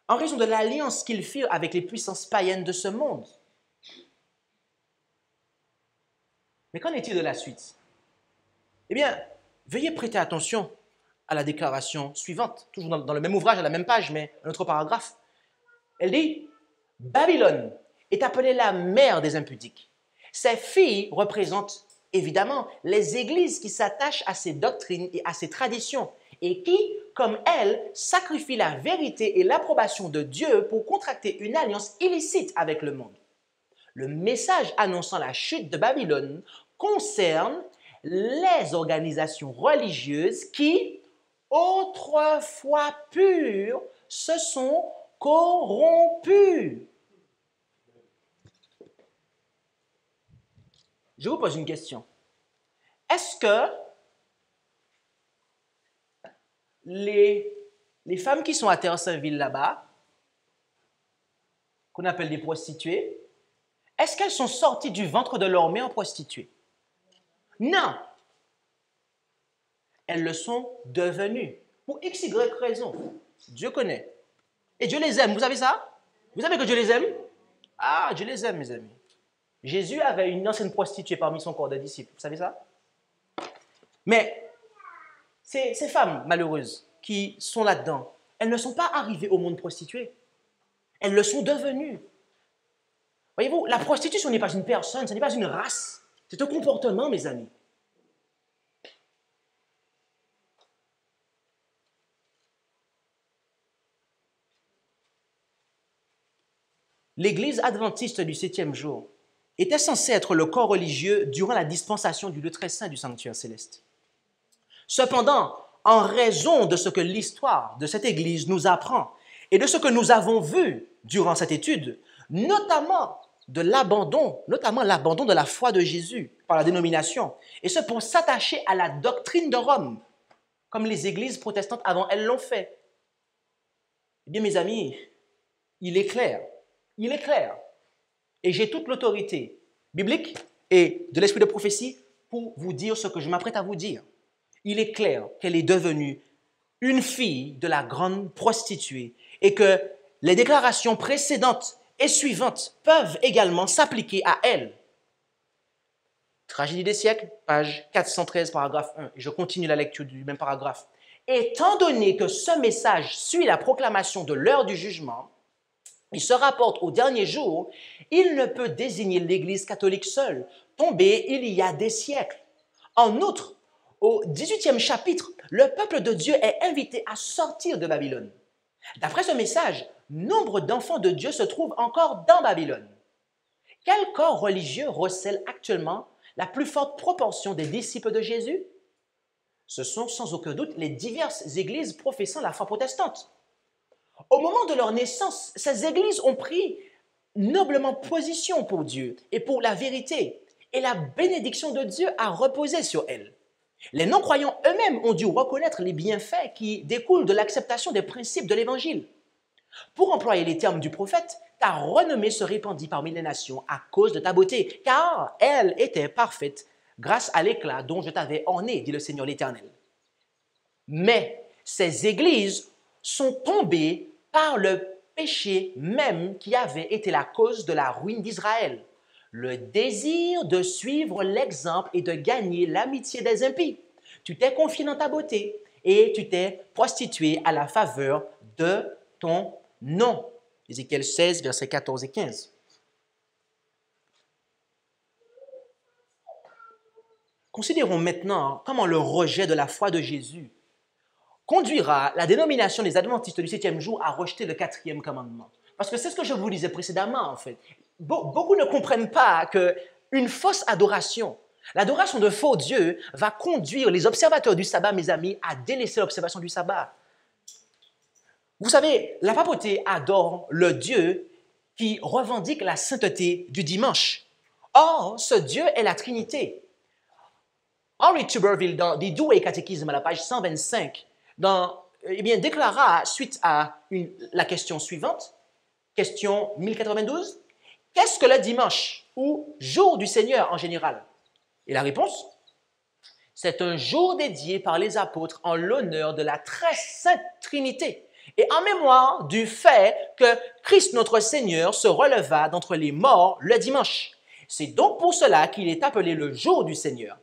en raison de l'alliance qu'ils firent avec les puissances païennes de ce monde. Mais qu'en est-il de la suite? Eh bien, veuillez prêter attention à la déclaration suivante, toujours dans le même ouvrage, à la même page, mais un autre paragraphe. Elle dit « Babylone est appelée la mère des impudiques. Ces filles représentent évidemment les églises qui s'attachent à ces doctrines et à ces traditions et qui, comme elles, sacrifient la vérité et l'approbation de Dieu pour contracter une alliance illicite avec le monde. Le message annonçant la chute de Babylone concerne les organisations religieuses qui, autrefois pures, se sont corrompues. » Je vous pose une question. Est-ce que les femmes qui sont à Terre-Saint-Ville là-bas, qu'on appelle des prostituées, est-ce qu'elles sont sorties du ventre de leur mère prostituée? Non. Elles le sont devenues. Pour x, y raison. Dieu connaît. Et Dieu les aime. Vous savez ça? Vous savez que Dieu les aime? Ah, Dieu les aime, mes amis. Jésus avait une ancienne prostituée parmi son corps de disciples. Vous savez ça? Mais ces femmes malheureuses qui sont là-dedans, elles ne sont pas arrivées au monde prostitué. Elles le sont devenues. Voyez-vous, la prostitution n'est pas une personne, ce n'est pas une race. C'est un comportement, mes amis. L'Église adventiste du 7e jour était censée être le corps religieux durant la dispensation du lieu très saint du sanctuaire céleste. Cependant, en raison de ce que l'histoire de cette Église nous apprend et de ce que nous avons vu durant cette étude, notamment l'abandon de la foi de Jésus par la dénomination, et ce pour s'attacher à la doctrine de Rome, comme les églises protestantes avant elles l'ont fait. Eh bien, mes amis, il est clair, et j'ai toute l'autorité biblique et de l'esprit de prophétie pour vous dire ce que je m'apprête à vous dire. Il est clair qu'elle est devenue une fille de la grande prostituée et que les déclarations précédentes et suivantes peuvent également s'appliquer à elle. Tragédie des siècles, page 413, paragraphe 1. Et je continue la lecture du même paragraphe. Étant donné que ce message suit la proclamation de l'heure du jugement, il se rapporte au dernier jour, il ne peut désigner l'Église catholique seule, tombée il y a des siècles. En outre, au 18e chapitre, le peuple de Dieu est invité à sortir de Babylone. D'après ce message, nombre d'enfants de Dieu se trouvent encore dans Babylone. Quel corps religieux recèle actuellement la plus forte proportion des disciples de Jésus? Ce sont sans aucun doute les diverses églises professant la foi protestante. Au moment de leur naissance, ces églises ont pris noblement position pour Dieu et pour la vérité, et la bénédiction de Dieu a reposé sur elles. Les non-croyants eux-mêmes ont dû reconnaître les bienfaits qui découlent de l'acceptation des principes de l'Évangile. Pour employer les termes du prophète, ta renommée se répandit parmi les nations à cause de ta beauté, car elle était parfaite grâce à l'éclat dont je t'avais orné, dit le Seigneur l'Éternel. Mais ces églises sont tombées par le péché même qui avait été la cause de la ruine d'Israël, le désir de suivre l'exemple et de gagner l'amitié des impies. Tu t'es confié dans ta beauté et tu t'es prostitué à la faveur de ton nom. Ézéchiel 16, versets 14 et 15. Considérons maintenant comment le rejet de la foi de Jésus conduira la dénomination des adventistes du 7e jour à rejeter le 4e commandement. Parce que c'est ce que je vous disais précédemment, en fait. Beaucoup ne comprennent pas qu'une fausse adoration, l'adoration de faux dieux, va conduire les observateurs du sabbat, mes amis, à délaisser l'observation du sabbat. Vous savez, la papauté adore le Dieu qui revendique la sainteté du dimanche. Or, ce Dieu est la Trinité. Henry Tuberville, dans des Doués catéchismes à la page 125, dans déclara, suite à la question suivante, question 1092, qu'est-ce que le dimanche ou jour du Seigneur en général? Et la réponse, c'est un jour dédié par les apôtres en l'honneur de la très sainte Trinité et en mémoire du fait que Christ notre Seigneur se releva d'entre les morts le dimanche. C'est donc pour cela qu'il est appelé le jour du Seigneur.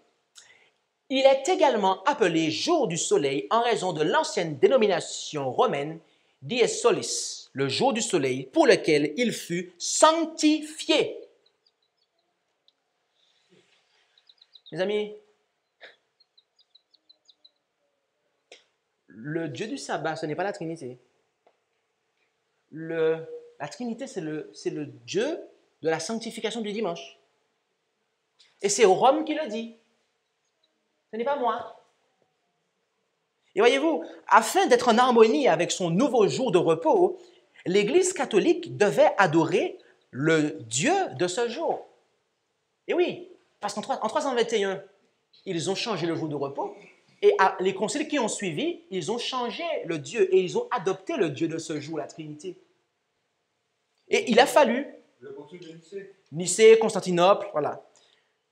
Il est également appelé jour du soleil en raison de l'ancienne dénomination romaine dies solis, le jour du soleil pour lequel il fut sanctifié. Mes amis, le Dieu du sabbat, ce n'est pas la Trinité. La Trinité, c'est le Dieu de la sanctification du dimanche. Et c'est Rome qui le dit. Ce n'est pas moi. Et voyez-vous, afin d'être en harmonie avec son nouveau jour de repos, l'Église catholique devait adorer le Dieu de ce jour. Et oui, parce qu'en 321, ils ont changé le jour de repos, et les conciles qui ont suivi, ils ont changé le Dieu, et ils ont adopté le Dieu de ce jour, la Trinité. Et il a fallu... Le concile de Nicée. Nicée, Constantinople, voilà.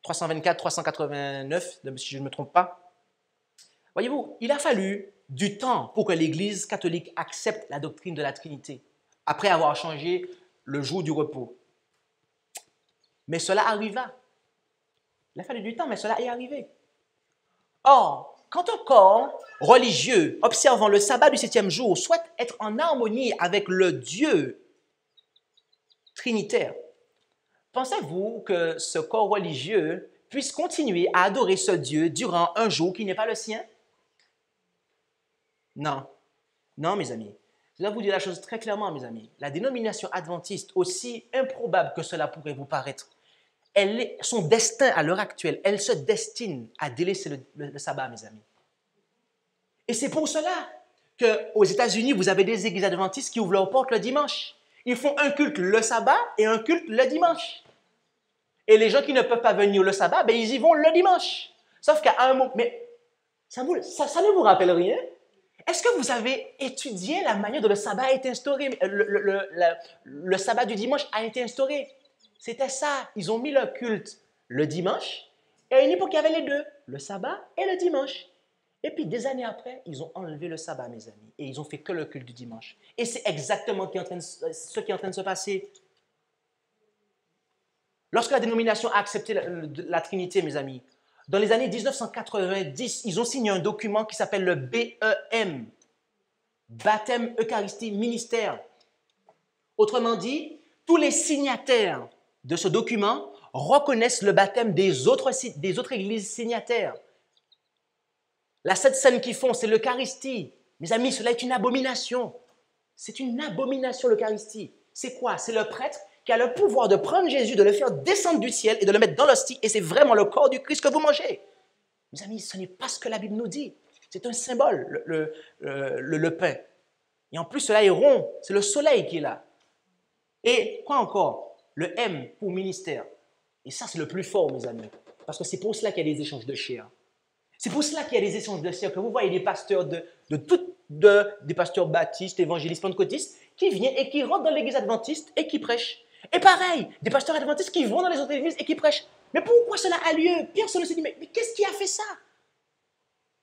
324, 389, si je ne me trompe pas. Voyez-vous, il a fallu du temps pour que l'Église catholique accepte la doctrine de la Trinité, après avoir changé le jour du repos. Mais cela arriva. Il a fallu du temps, mais cela est arrivé. Or, quand un corps religieux observant le sabbat du 7e jour souhaite être en harmonie avec le Dieu trinitaire, pensez-vous que ce corps religieux puisse continuer à adorer ce Dieu durant un jour qui n'est pas le sien? Non. Non, mes amis. Je dois vous dire la chose très clairement, mes amis. La dénomination adventiste, aussi improbable que cela pourrait vous paraître, son destin à l'heure actuelle, elle se destine à délaisser le sabbat, mes amis. Et c'est pour cela qu'aux États-Unis, vous avez des églises adventistes qui ouvrent leurs portes le dimanche. Ils font un culte le sabbat et un culte le dimanche. Et les gens qui ne peuvent pas venir le sabbat, ben, ils y vont le dimanche. Sauf qu'à un moment... Mais ça ne vous rappelle rien? Est-ce que vous avez étudié la manière dont le sabbat a été instauré, le sabbat du dimanche a été instauré? C'était ça. Ils ont mis le culte le dimanche, et à une époque, il y avait les deux, le sabbat et le dimanche. Et puis, des années après, ils ont enlevé le sabbat, mes amis, et ils ont fait que le culte du dimanche. Et c'est exactement ce qui est en train de se passer. Lorsque la dénomination a accepté la Trinité, mes amis, dans les années 1990, ils ont signé un document qui s'appelle le BEM, Baptême, Eucharistie, Ministère. Autrement dit, tous les signataires de ce document reconnaissent le baptême des autres églises signataires. La seule scène qu'ils font, c'est l'Eucharistie. Mes amis, cela est une abomination. C'est une abomination, l'Eucharistie. C'est quoi? C'est le prêtre qui a le pouvoir de prendre Jésus, de le faire descendre du ciel et de le mettre dans l'hostie, et c'est vraiment le corps du Christ que vous mangez. Mes amis, ce n'est pas ce que la Bible nous dit. C'est un symbole, le pain. Et en plus, cela est rond, c'est le soleil qui est là. Et quoi encore? Le M pour ministère. Et ça, c'est le plus fort, mes amis, parce que c'est pour cela qu'il y a des échanges de chair. C'est pour cela qu'il y a des échanges de chair, que vous voyez des pasteurs des pasteurs baptistes, évangélistes, pentecôtistes, qui viennent et qui rentrent dans l'église adventiste et qui prêchent. Et pareil, des pasteurs adventistes qui vont dans les autres églises et qui prêchent. Mais pourquoi cela a lieu? Personne ne se dit, mais qu'est-ce qui a fait ça?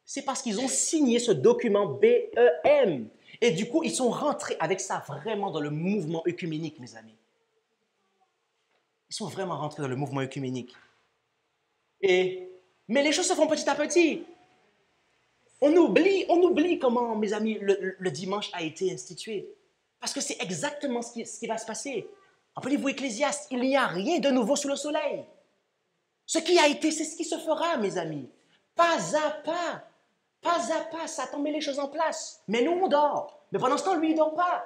C'est parce qu'ils ont signé ce document BEM. Et du coup, ils sont rentrés avec ça vraiment dans le mouvement œcuménique, mes amis. Ils sont vraiment rentrés dans le mouvement œcuménique. Mais les choses se font petit à petit. On oublie comment, mes amis, le dimanche a été institué. Parce que c'est exactement ce qui va se passer. Rappelez-vous Ecclésiaste, il n'y a rien de nouveau sous le soleil. Ce qui a été, c'est ce qui se fera, mes amis. Pas à pas, Satan met les choses en place. Mais nous, on dort. Mais pendant ce temps, lui, il ne dort pas.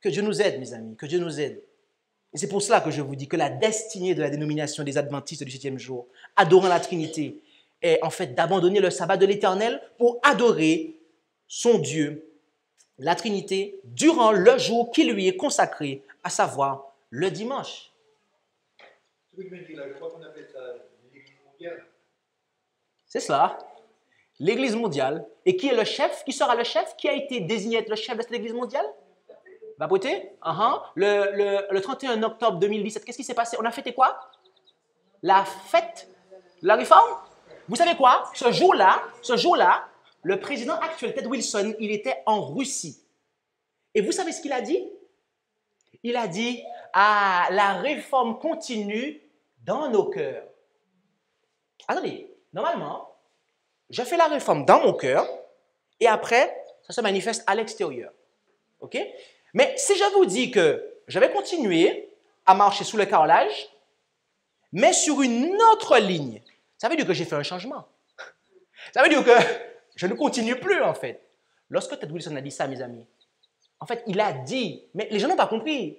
Que Dieu nous aide, mes amis, que Dieu nous aide. Et c'est pour cela que je vous dis que la destinée de la dénomination des adventistes du 7e jour, adorant la Trinité, est en fait d'abandonner le sabbat de l'Éternel pour adorer son Dieu, la Trinité, durant le jour qui lui est consacré, à savoir le dimanche. Je crois qu'on appelle ça l'Église mondiale. C'est cela. l'Église mondiale. Et qui est le chef? Qui sera le chef? Qui a été désigné être le chef de cette Église mondiale? Vapoté? Le 31 octobre 2017, qu'est-ce qui s'est passé? On a fêté quoi? La fête de la réforme? Vous savez quoi? Ce jour-là, le président actuel, Ted Wilson, il était en Russie. Et vous savez ce qu'il a dit? Il a dit, ah, la réforme continue dans nos cœurs. Attendez, normalement, je fais la réforme dans mon cœur et après, ça se manifeste à l'extérieur. OK? Mais si je vous dis que je vais continuer à marcher sous le carrelage, mais sur une autre ligne, ça veut dire que j'ai fait un changement. Ça veut dire que je ne continue plus, en fait. Lorsque Ted Wilson a dit ça, mes amis, en fait, il a dit, mais les gens n'ont pas compris.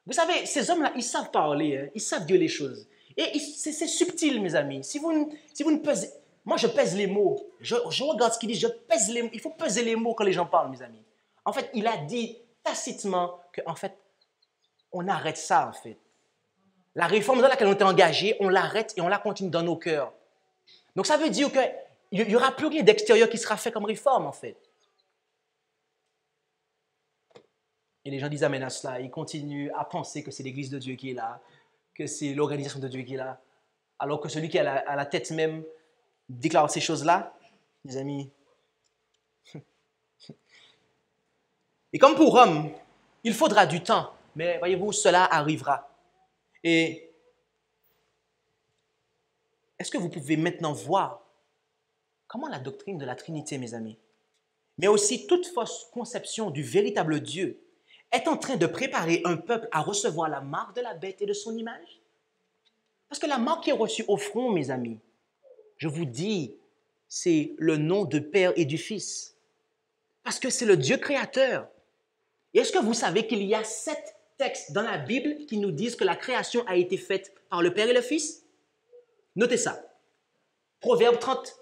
Vous savez, ces hommes-là, ils savent parler, hein, ils savent dire les choses. Et c'est subtil, mes amis. Si vous ne pesez... Moi, je pèse les mots. Je regarde ce qu'il dit, je pèse les mots. Il faut peser les mots quand les gens parlent, mes amis. En fait, il a dit tacitement qu'en fait, on arrête ça, en fait. La réforme dans laquelle on était engagé, on l'arrête et on la continue dans nos cœurs. Donc, ça veut dire qu'il n'y aura plus rien d'extérieur qui sera fait comme réforme, en fait. Et les gens disent amen à cela. Ils continuent à penser que c'est l'Église de Dieu qui est là, que c'est l'organisation de Dieu qui est là. Alors que celui qui est à la tête même déclare ces choses-là, les amis. Et comme pour Rome, il faudra du temps. Mais voyez-vous, cela arrivera. Et est-ce que vous pouvez maintenant voir comment la doctrine de la Trinité, mes amis, mais aussi toute fausse conception du véritable Dieu, est en train de préparer un peuple à recevoir la marque de la bête et de son image? Parce que la marque qui est reçue au front, mes amis, je vous dis, c'est le nom du Père et du Fils. Parce que c'est le Dieu créateur. Et est-ce que vous savez qu'il y a 7 textes dans la Bible qui nous disent que la création a été faite par le Père et le Fils? Notez ça. Proverbe 30,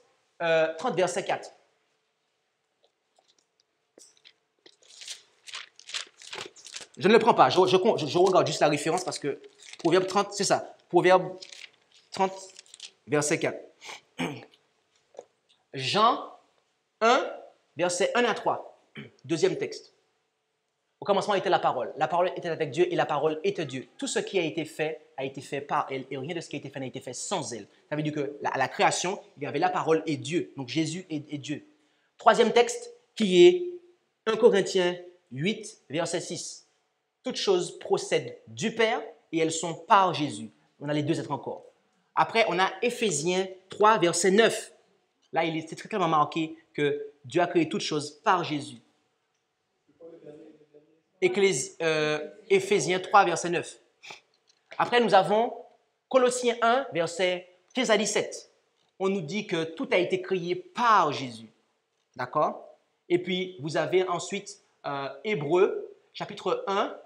verset 4. Je ne le prends pas, je regarde juste la référence parce que Proverbe 30, c'est ça. Proverbe 30, verset 4. Jean 1, verset 1 à 3. Deuxième texte. Au commencement était la parole. La parole était avec Dieu et la parole était Dieu. Tout ce qui a été fait par elle et rien de ce qui a été fait n'a été fait sans elle. Ça veut dire qu'à la création, il y avait la parole et Dieu. Donc Jésus est Dieu. Troisième texte qui est 1 Corinthiens 8, verset 6. Toutes choses procèdent du Père et elles sont par Jésus. On a les deux êtres encore. Après, on a Éphésiens 3, verset 9. Là, il est très clairement marqué que Dieu a créé toutes choses par Jésus. Éphésiens 3, verset 9. Après, nous avons Colossiens 1, verset 15 à 17. On nous dit que tout a été créé par Jésus. D'accord? Et puis, vous avez ensuite Hébreux, chapitre 1,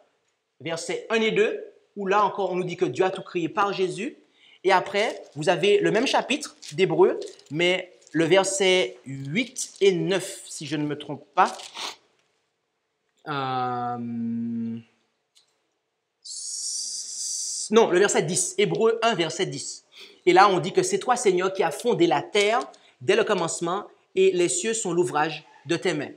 versets 1 et 2, où là encore, on nous dit que Dieu a tout créé par Jésus. Et après, vous avez le même chapitre d'Hébreux, mais le verset 8 et 9, si je ne me trompe pas. Non, le verset 10, Hébreux 1, verset 10. Et là, on dit que c'est toi, Seigneur, qui as fondé la terre dès le commencement, et les cieux sont l'ouvrage de tes mains.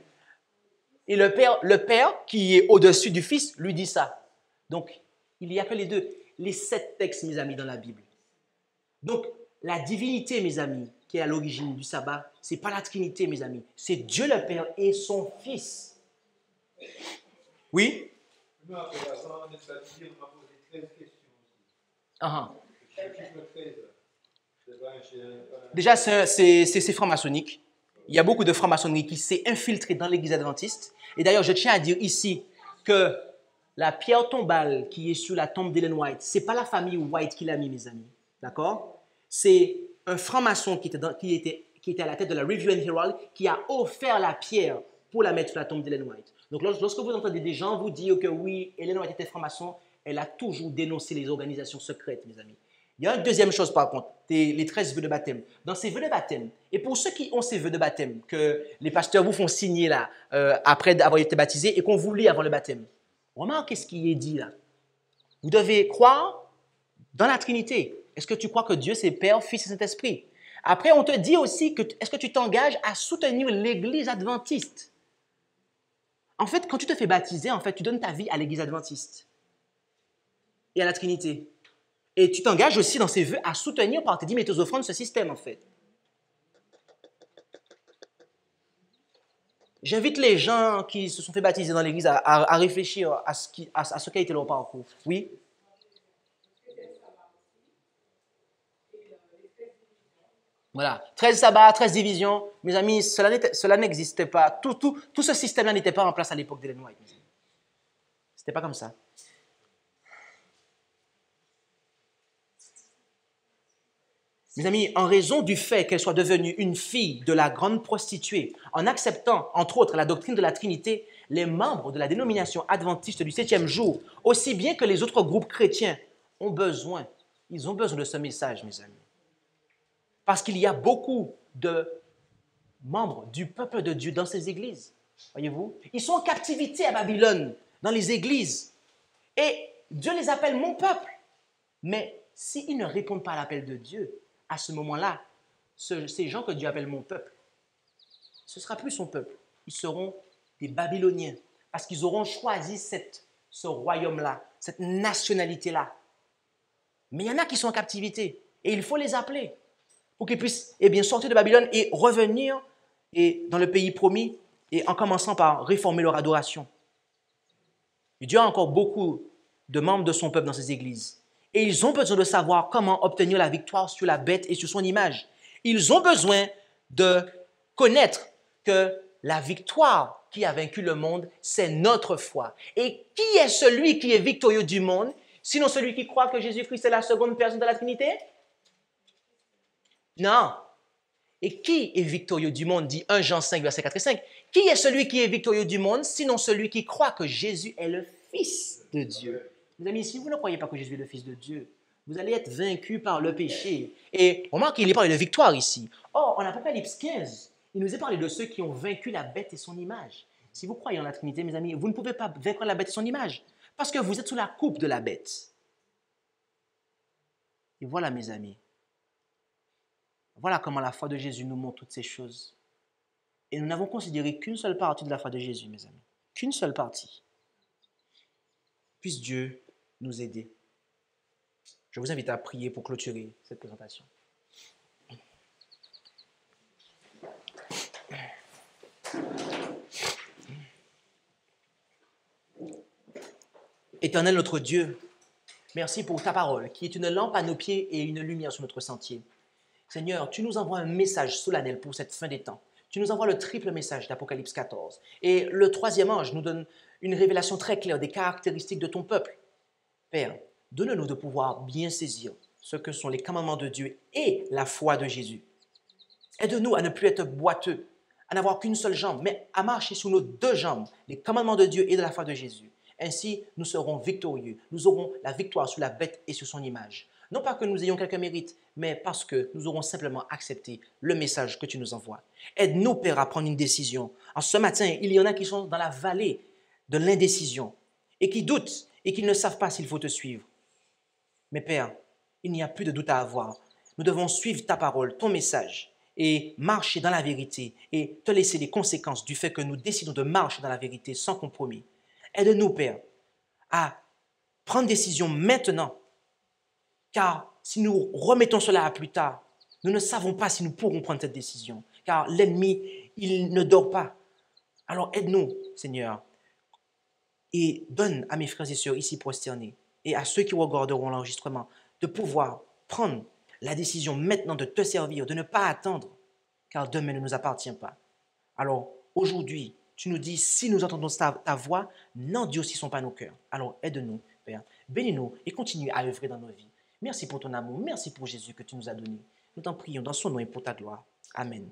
Et le Père, qui est au-dessus du Fils, lui dit ça. Donc, il n'y a que les deux. Les 7 textes, mes amis, dans la Bible. Donc, la divinité, mes amis, qui est à l'origine du sabbat, ce n'est pas la Trinité, mes amis. C'est Dieu le Père et son Fils. Oui? Déjà, c'est franc-maçonnique. Il y a beaucoup de franc-maçonnerie qui s'est infiltrée dans l'Église adventiste. Et d'ailleurs, je tiens à dire ici que la pierre tombale qui est sur la tombe d'Ellen White, ce n'est pas la famille White qui l'a mis, mes amis. D'accord? C'est un franc-maçon qui était à la tête de la Review and Herald qui a offert la pierre pour la mettre sur la tombe d'Ellen White. Donc, lorsque vous entendez des gens vous dire que oui, Ellen White était franc-maçon, elle a toujours dénoncé les organisations secrètes, mes amis. Il y a une deuxième chose, par contre, les 13 vœux de baptême. Dans ces vœux de baptême, et pour ceux qui ont ces vœux de baptême, que les pasteurs vous font signer là, après avoir été baptisés et qu'on vous lit avant le baptême, remarquez ce qui est dit là. Vous devez croire dans la Trinité. Est-ce que tu crois que Dieu, c'est Père, Fils et Saint-Esprit? Après, on te dit aussi que est-ce que tu t'engages à soutenir l'Église adventiste? En fait, quand tu te fais baptiser, en fait, tu donnes ta vie à l'Église adventiste et à la Trinité. Et tu t'engages aussi dans ces vœux à soutenir par tes dîmes et tes offrandes ce système, en fait. J'invite les gens qui se sont fait baptiser dans l'Église à réfléchir à ce qu'a été leur parcours. Oui? Voilà. 13 sabbats, 13 divisions. Mes amis, cela n'existait pas. Tout ce système-là n'était pas en place à l'époque d'Ellen White. Ce n'était pas comme ça. Mes amis, en raison du fait qu'elle soit devenue une fille de la grande prostituée, en acceptant, entre autres, la doctrine de la Trinité, les membres de la dénomination adventiste du 7e jour, aussi bien que les autres groupes chrétiens, ils ont besoin de ce message, mes amis. Parce qu'il y a beaucoup de membres du peuple de Dieu dans ces églises. Voyez-vous? Ils sont en captivité à Babylone, dans les églises. Et Dieu les appelle mon peuple. Mais s'ils ne répondent pas à l'appel de Dieu, à ce moment-là, ces gens que Dieu appelle mon peuple, ce ne sera plus son peuple. Ils seront des Babyloniens. Parce qu'ils auront choisi ce royaume-là, cette nationalité-là. Mais il y en a qui sont en captivité. Et il faut les appeler pour qu'ils puissent sortir de Babylone et revenir dans le pays promis, et en commençant par réformer leur adoration. Et Dieu a encore beaucoup de membres de son peuple dans ces églises. Et ils ont besoin de savoir comment obtenir la victoire sur la bête et sur son image. Ils ont besoin de connaître que la victoire qui a vaincu le monde, c'est notre foi. Et qui est celui qui est victorieux du monde, sinon celui qui croit que Jésus-Christ est la seconde personne de la Trinité? Non. Et qui est victorieux du monde, dit 1 Jean 5, versets 4 et 5. Qui est celui qui est victorieux du monde, sinon celui qui croit que Jésus est le Fils de Dieu? Mes amis, si vous ne croyez pas que Jésus est le Fils de Dieu, vous allez être vaincus par le péché. Et remarquez, il est parlé de victoire ici. Or, en Apocalypse 15, il nous est parlé de ceux qui ont vaincu la bête et son image. Si vous croyez en la Trinité, mes amis, vous ne pouvez pas vaincre la bête et son image, parce que vous êtes sous la coupe de la bête. Et voilà, mes amis, voilà comment la foi de Jésus nous montre toutes ces choses. Et nous n'avons considéré qu'une seule partie de la foi de Jésus, mes amis. Qu'une seule partie. Puisse Dieu nous aider. Je vous invite à prier pour clôturer cette présentation. Éternel notre Dieu, merci pour ta parole qui est une lampe à nos pieds et une lumière sur notre sentier. Seigneur, tu nous envoies un message solennel pour cette fin des temps. Tu nous envoies le triple message d'Apocalypse 14. Et le troisième ange nous donne une révélation très claire des caractéristiques de ton peuple. Père, donne-nous de pouvoir bien saisir ce que sont les commandements de Dieu et la foi de Jésus. Aide-nous à ne plus être boiteux, à n'avoir qu'une seule jambe, mais à marcher sur nos deux jambes, les commandements de Dieu et de la foi de Jésus. Ainsi, nous serons victorieux. Nous aurons la victoire sur la bête et sur son image. Non pas que nous ayons quelque mérite, mais parce que nous aurons simplement accepté le message que tu nous envoies. Aide-nous, Père, à prendre une décision. En ce matin, il y en a qui sont dans la vallée de l'indécision et qui doutent et qui ne savent pas s'il faut te suivre. Mais Père, il n'y a plus de doute à avoir. Nous devons suivre ta parole, ton message, et marcher dans la vérité et te laisser les conséquences du fait que nous décidons de marcher dans la vérité sans compromis. Aide-nous, Père, à prendre décision maintenant, car si nous remettons cela à plus tard, nous ne savons pas si nous pourrons prendre cette décision, car l'ennemi, il ne dort pas. Alors aide-nous, Seigneur, et donne à mes frères et sœurs ici prosternés et à ceux qui regarderont l'enregistrement de pouvoir prendre la décision maintenant de te servir, de ne pas attendre, car demain ne nous appartient pas. Alors aujourd'hui, tu nous dis, si nous entendons ta voix, n'endurcissons pas nos cœurs. Alors aide-nous, Père, bénis-nous et continue à œuvrer dans nos vies. Merci pour ton amour, merci pour Jésus que tu nous as donné. Nous t'en prions dans son nom et pour ta gloire. Amen.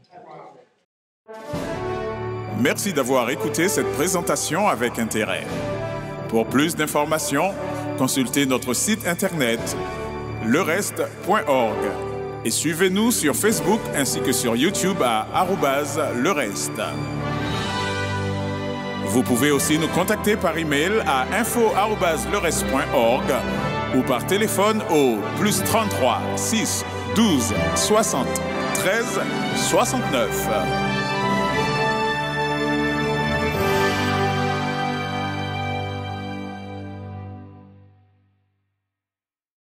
Merci d'avoir écouté cette présentation avec intérêt. Pour plus d'informations, consultez notre site internet lereste.org et suivez-nous sur Facebook ainsi que sur YouTube à @lereste. Vous pouvez aussi nous contacter par email à info@lereste.org ou par téléphone au +33 6 12 60 13 69.